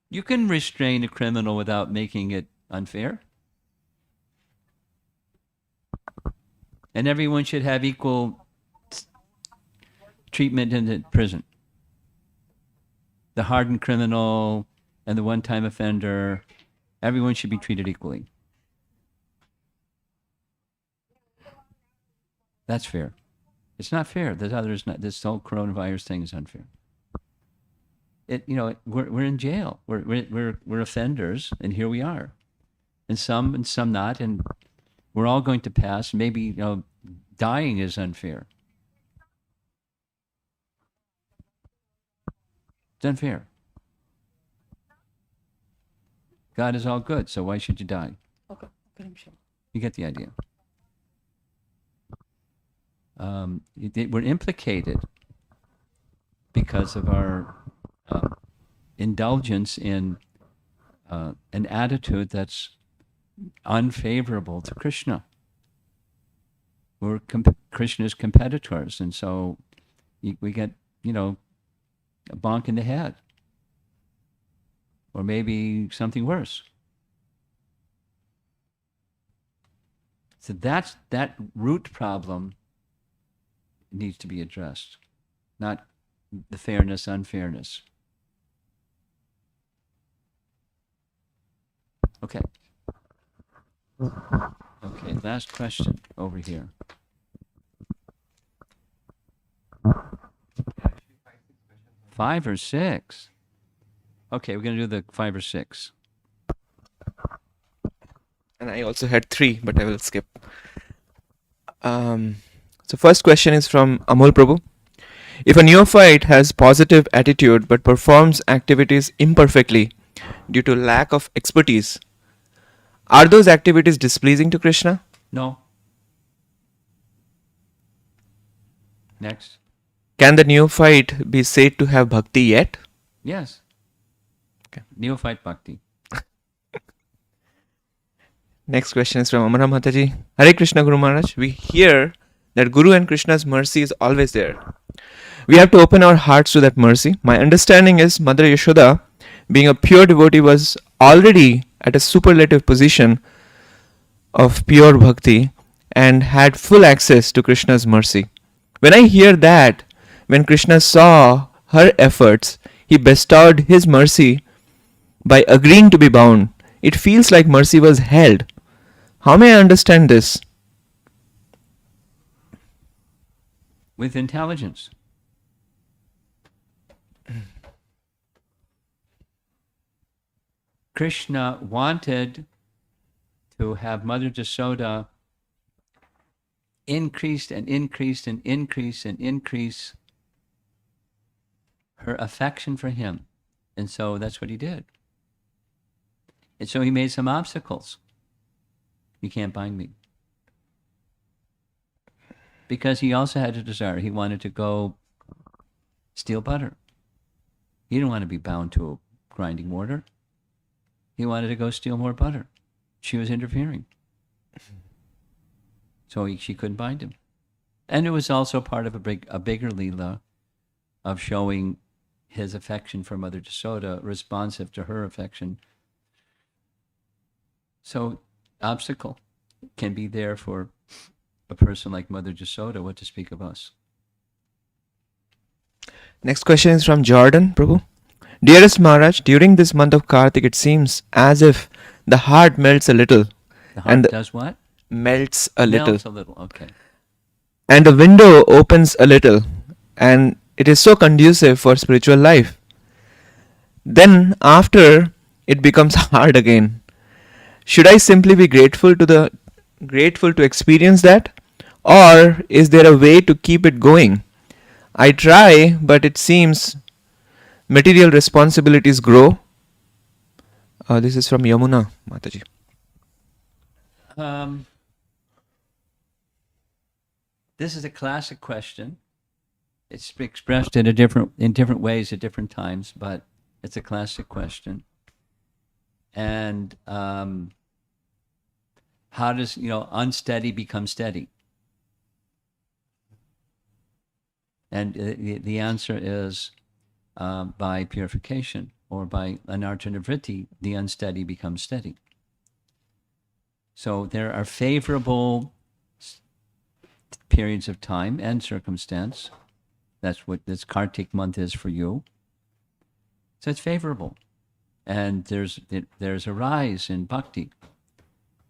You can restrain a criminal without making it unfair. And everyone should have equal treatment in the prison. The hardened criminal and the one-time offender, everyone should be treated equally. That's fair. It's not fair. This whole coronavirus thing is unfair. We're in jail. We're offenders, and here we are, and some not, and we're all going to pass. Maybe dying is unfair. It's unfair. God is all good, so why should you die? Okay. You get the idea. We're implicated because of our indulgence in an attitude that's unfavorable to Krishna. We're Krishna's competitors, and so we get, a bonk in the head, or maybe something worse. So that root problem needs to be addressed, not the fairness, unfairness. Okay. Okay, last question over here. Five or six? Okay, we're going to do the 5 or 6. And I also had 3, but I will skip. So first question is from Amol Prabhu. If a neophyte has positive attitude but performs activities imperfectly due to lack of expertise, are those activities displeasing to Krishna? No. Next. Can the neophyte be said to have bhakti yet? Yes. Okay. Neophyte bhakti. Next question is from Amara Mataji. Hare Krishna Guru Maharaj. We hear that Guru and Krishna's mercy is always there. We have to open our hearts to that mercy. My understanding is Mother Yashoda, being a pure devotee, was already at a superlative position of pure bhakti and had full access to Krishna's mercy. When I hear that, when Krishna saw her efforts, he bestowed his mercy by agreeing to be bound. It feels like mercy was held. How may I understand this? With intelligence. Krishna wanted to have Mother Jasoda increase and increase and increase and increase her affection for him. And so that's what he did. And so he made some obstacles. You can't bind me. Because he also had a desire. He wanted to go steal butter. He didn't want to be bound to a grinding mortar. He wanted to go steal more butter. She was interfering. So she couldn't bind him. And it was also part of a bigger Lila of showing his affection for Mother Jasoda responsive to her affection. So obstacle can be there for a person like Mother Jasoda, what to speak of us. Next question is from Jordan, Prabhu. Dearest Maharaj, during this month of Kartik, it seems as if the heart melts a little. The heart does what? Melts a little. Melts a little, okay. And the window opens a little. And it is so conducive for spiritual life. Then after, it becomes hard again. Should I simply be grateful to experience that? Or is there a way to keep it going? I try, but it seems material responsibilities grow. This is from Yamuna Mataji. This is a classic question. It's expressed in different ways at different times, but it's a classic question. And how does unsteady become steady? And the answer is by purification, or by anartha nivritti, the unsteady becomes steady. So there are favorable periods of time and circumstance. That's what this Kartik month is for you. So it's favorable. And there's a rise in bhakti.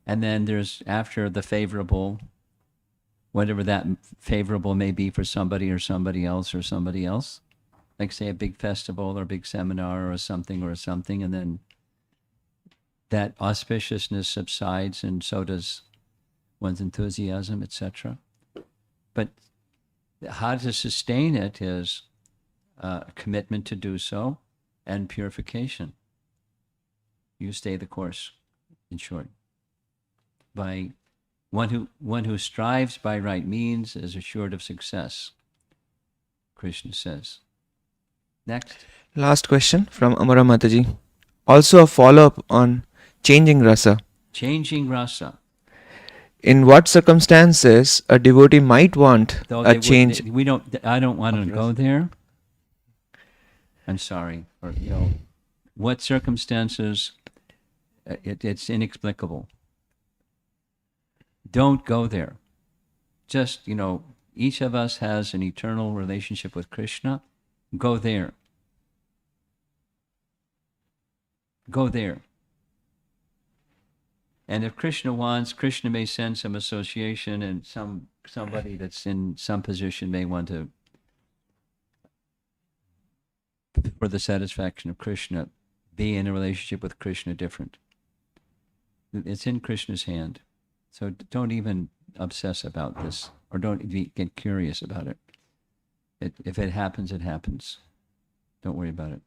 And then there's, after the favorable, whatever that favorable may be for somebody or somebody else, like say a big festival or a big seminar or something, and then that auspiciousness subsides, and so does one's enthusiasm, etc. But how to sustain it is a commitment to do so, and purification. You stay the course, in short. By one who strives by right means is assured of success, Krishna says. Next. Last question from Amara Mataji. Also a follow-up on changing rasa. Changing rasa. In what circumstances a devotee might want a change? I don't want to go there. I'm sorry. Or, what circumstances? It's inexplicable. Don't go there. Just, each of us has an eternal relationship with Krishna. Go there. Go there. And if Krishna wants, Krishna may send some association, and somebody that's in some position may want to, for the satisfaction of Krishna, be in a relationship with Krishna different. It's in Krishna's hand. So don't even obsess about this, or don't get curious about it. If it happens, it happens. Don't worry about it.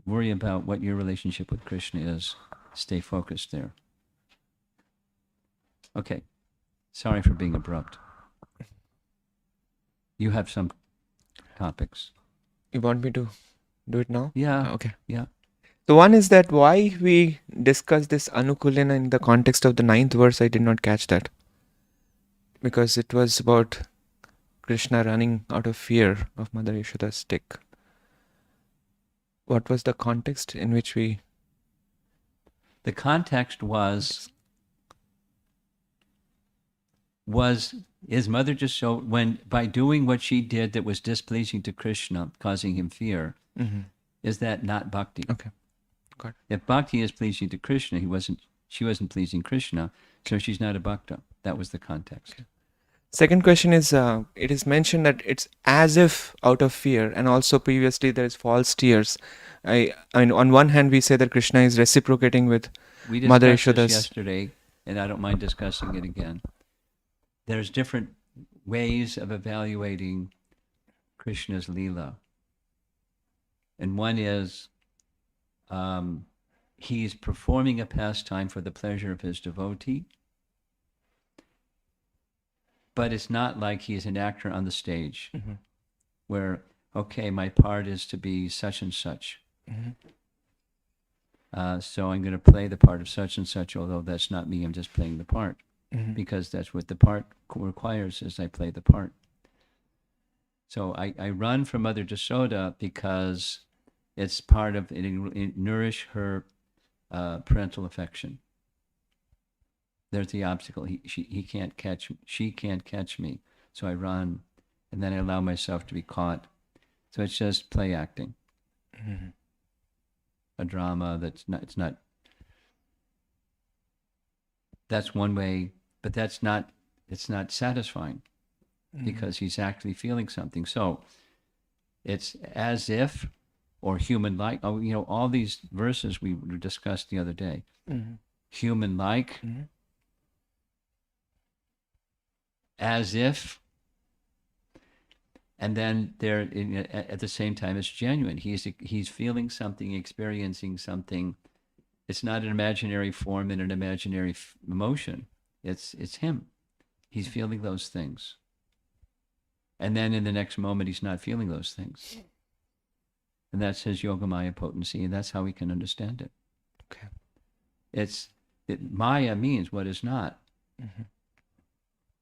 Worry about what your relationship with Krishna is. Stay focused there. Okay. Sorry for being abrupt. You have some topics. You want me to do it now? Yeah. Okay. Yeah. So one is that why we discuss this anukulina in the context of the 9th verse, I did not catch that. Because it was about Krishna running out of fear of Mother Yashoda's stick. What was the context in which we... The context was is Mother just so when by doing what she did that was displeasing to Krishna, causing him fear, is that not bhakti? Okay. Got it. If bhakti is pleasing to Krishna, she wasn't pleasing Krishna, so she's not a bhakta. That was the context. Second question is, it is mentioned that it's as if out of fear, and also previously there is false tears. I mean, on one hand we say that Krishna is reciprocating with We Mother discussed this Yashoda's... yesterday, and I don't mind discussing it again. There's different ways of evaluating Krishna's Lila. And one is he's performing a pastime for the pleasure of his devotee, but it's not like he's an actor on the stage where, okay, my part is to be such and such. So I'm going to play the part of such and such, although that's not me, I'm just playing the part. Because that's what the part requires, is I play the part. So I run from Mother Yasoda because it's part of it nourish her parental affection. There's the obstacle. He can't catch. She can't catch me. So I run, and then I allow myself to be caught. So it's just play acting. A drama that's not. It's not. That's one way, but that's not. It's not satisfying, because he's actually feeling something. So it's as if, or human-like. Oh, all these verses we discussed the other day. Human-like. As if, and then at the same time it's genuine. He's feeling something, experiencing something. It's not an imaginary form and an imaginary emotion. It's him. He's feeling those things, and then in the next moment he's not feeling those things, and that's his yogamaya potency, and that's how we can understand it. Okay. Maya means what is not.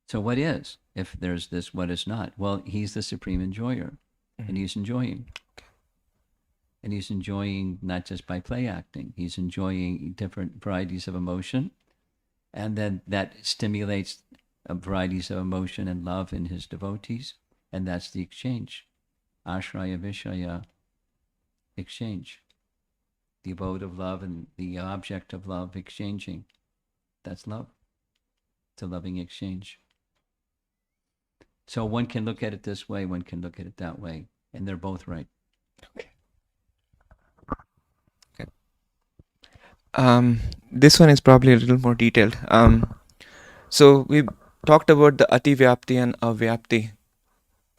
So what is, if there's this what is not? Well, he's the supreme enjoyer, and he's enjoying. And he's enjoying not just by play acting, he's enjoying different varieties of emotion, and then that stimulates varieties of emotion and love in his devotees, and that's the exchange. Ashraya Vishaya, exchange. The abode of love and the object of love exchanging. That's love. It's a loving exchange. So one can look at it this way, one can look at it that way, and they're both right. This one is probably a little more detailed. So we talked about the ati vyapti and avyapti.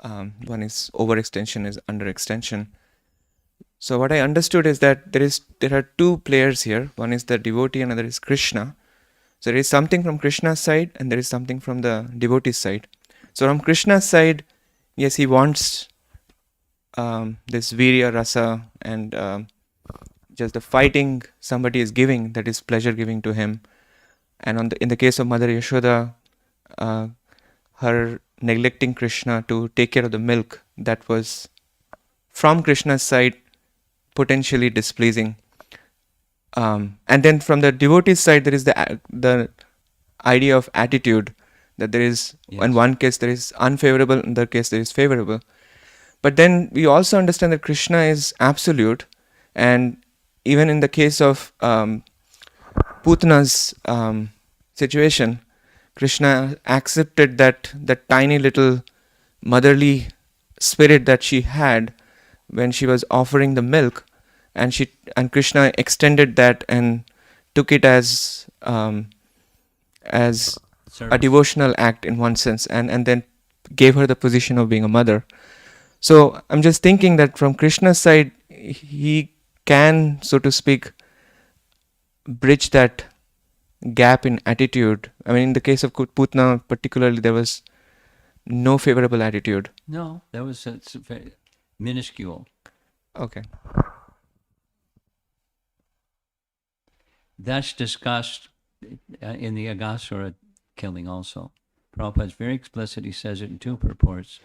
One is overextension, is underextension. So what I understood is that there are two players here. One is the devotee, another is Krishna. So there is something from Krishna's side and there is something from the devotee's side. So from Krishna's side, yes, he wants this virya rasa and just the fighting somebody is giving, that is pleasure giving to him. And in the case of Mother Yashoda, her neglecting Krishna to take care of the milk, that was from Krishna's side potentially displeasing. And then from the devotee's side, there is the idea of attitude, that there is, in one case there is unfavorable, in the other case there is favorable. But then we also understand that Krishna is absolute, and even in the case of Putana's situation, Krishna accepted that tiny little motherly spirit that she had when she was offering the milk, and Krishna extended that and took it as a devotional act in one sense, and then gave her the position of being a mother. So I'm just thinking that from Krishna's side, he can, so to speak, bridge that gap in attitude. I mean, in the case of Putna particularly, there was no favorable attitude. No, that was it's very minuscule. Okay. That's discussed in the Aghasura killing also. Prabhupada's very explicit. He says it in two purports.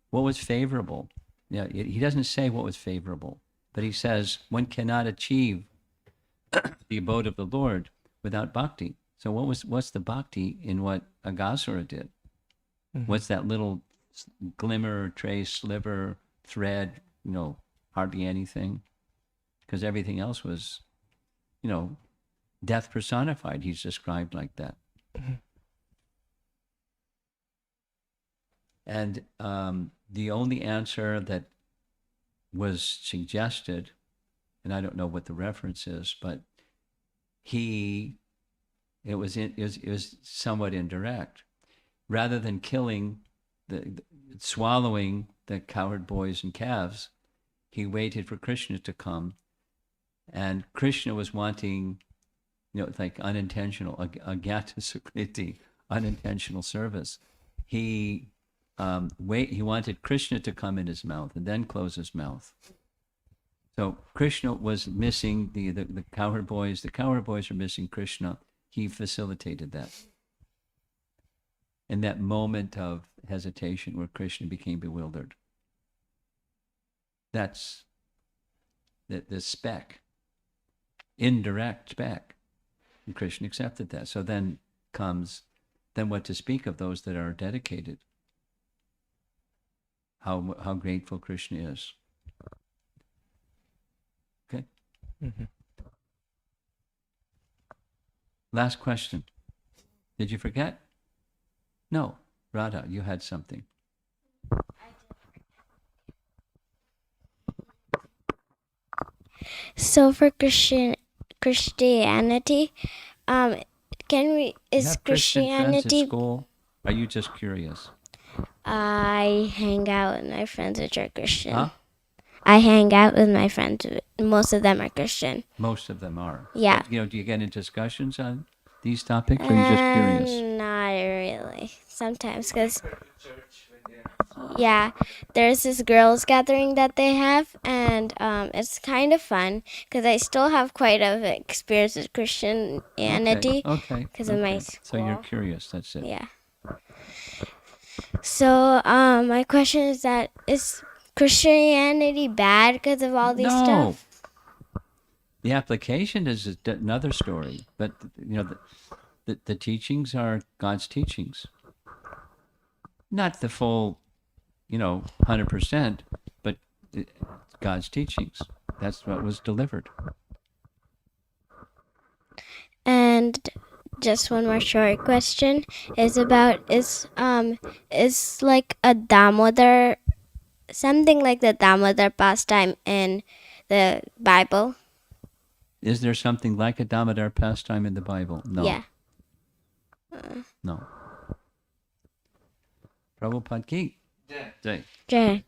What was favorable? Yeah, he doesn't say what was favorable, but he says one cannot achieve the abode of the Lord without bhakti. So what's the bhakti in what Aghasura did? Mhm. What's that little glimmer, trace, sliver, thread? Hardly anything, because everything else was, death personified. He's described like that. Mhm. And the only answer that was suggested, and I don't know what the reference is, but it was somewhat indirect. Rather than killing, swallowing the cowherd boys and calves, he waited for Krishna to come, and Krishna was wanting, it's like unintentional, agyata sukriti, unintentional service. He wanted Krishna to come in his mouth and then close his mouth. So Krishna was missing the cowherd boys. The cowherd boys are missing Krishna. He facilitated that. In that moment of hesitation where Krishna became bewildered. That's the speck, indirect speck. And Krishna accepted that. So then what to speak of those that are dedicated? How grateful Krishna is. Okay. Mhm. Last question. Did you forget? No. Radha, you had something. So for Christianity, You is have Christian friends at Christianity? school? Are you just curious? I hang out with my friends which are Christian. Huh? I hang out with my friends. Most of them are Christian. Most of them are. Yeah. But, do you get into discussions on these topics, or are you just curious? Not really. Sometimes, because yeah, there's this girls' gathering that they have, and it's kind of fun because I still have quite of experience with Christianity. Okay. 'Cause of my So you're school. curious. That's it. Yeah. So my question is that is Christianity bad because of all these No. stuff? The application is another story, but the teachings are God's teachings. Not the full, 100%, but God's teachings. That's what was delivered. And just one more short question is like a Damodar, something like the Damodar pastime in the Bible? Is there something like a Damodar pastime in the Bible? No. Yeah. No. Prabhupada ki. Jai. Jai.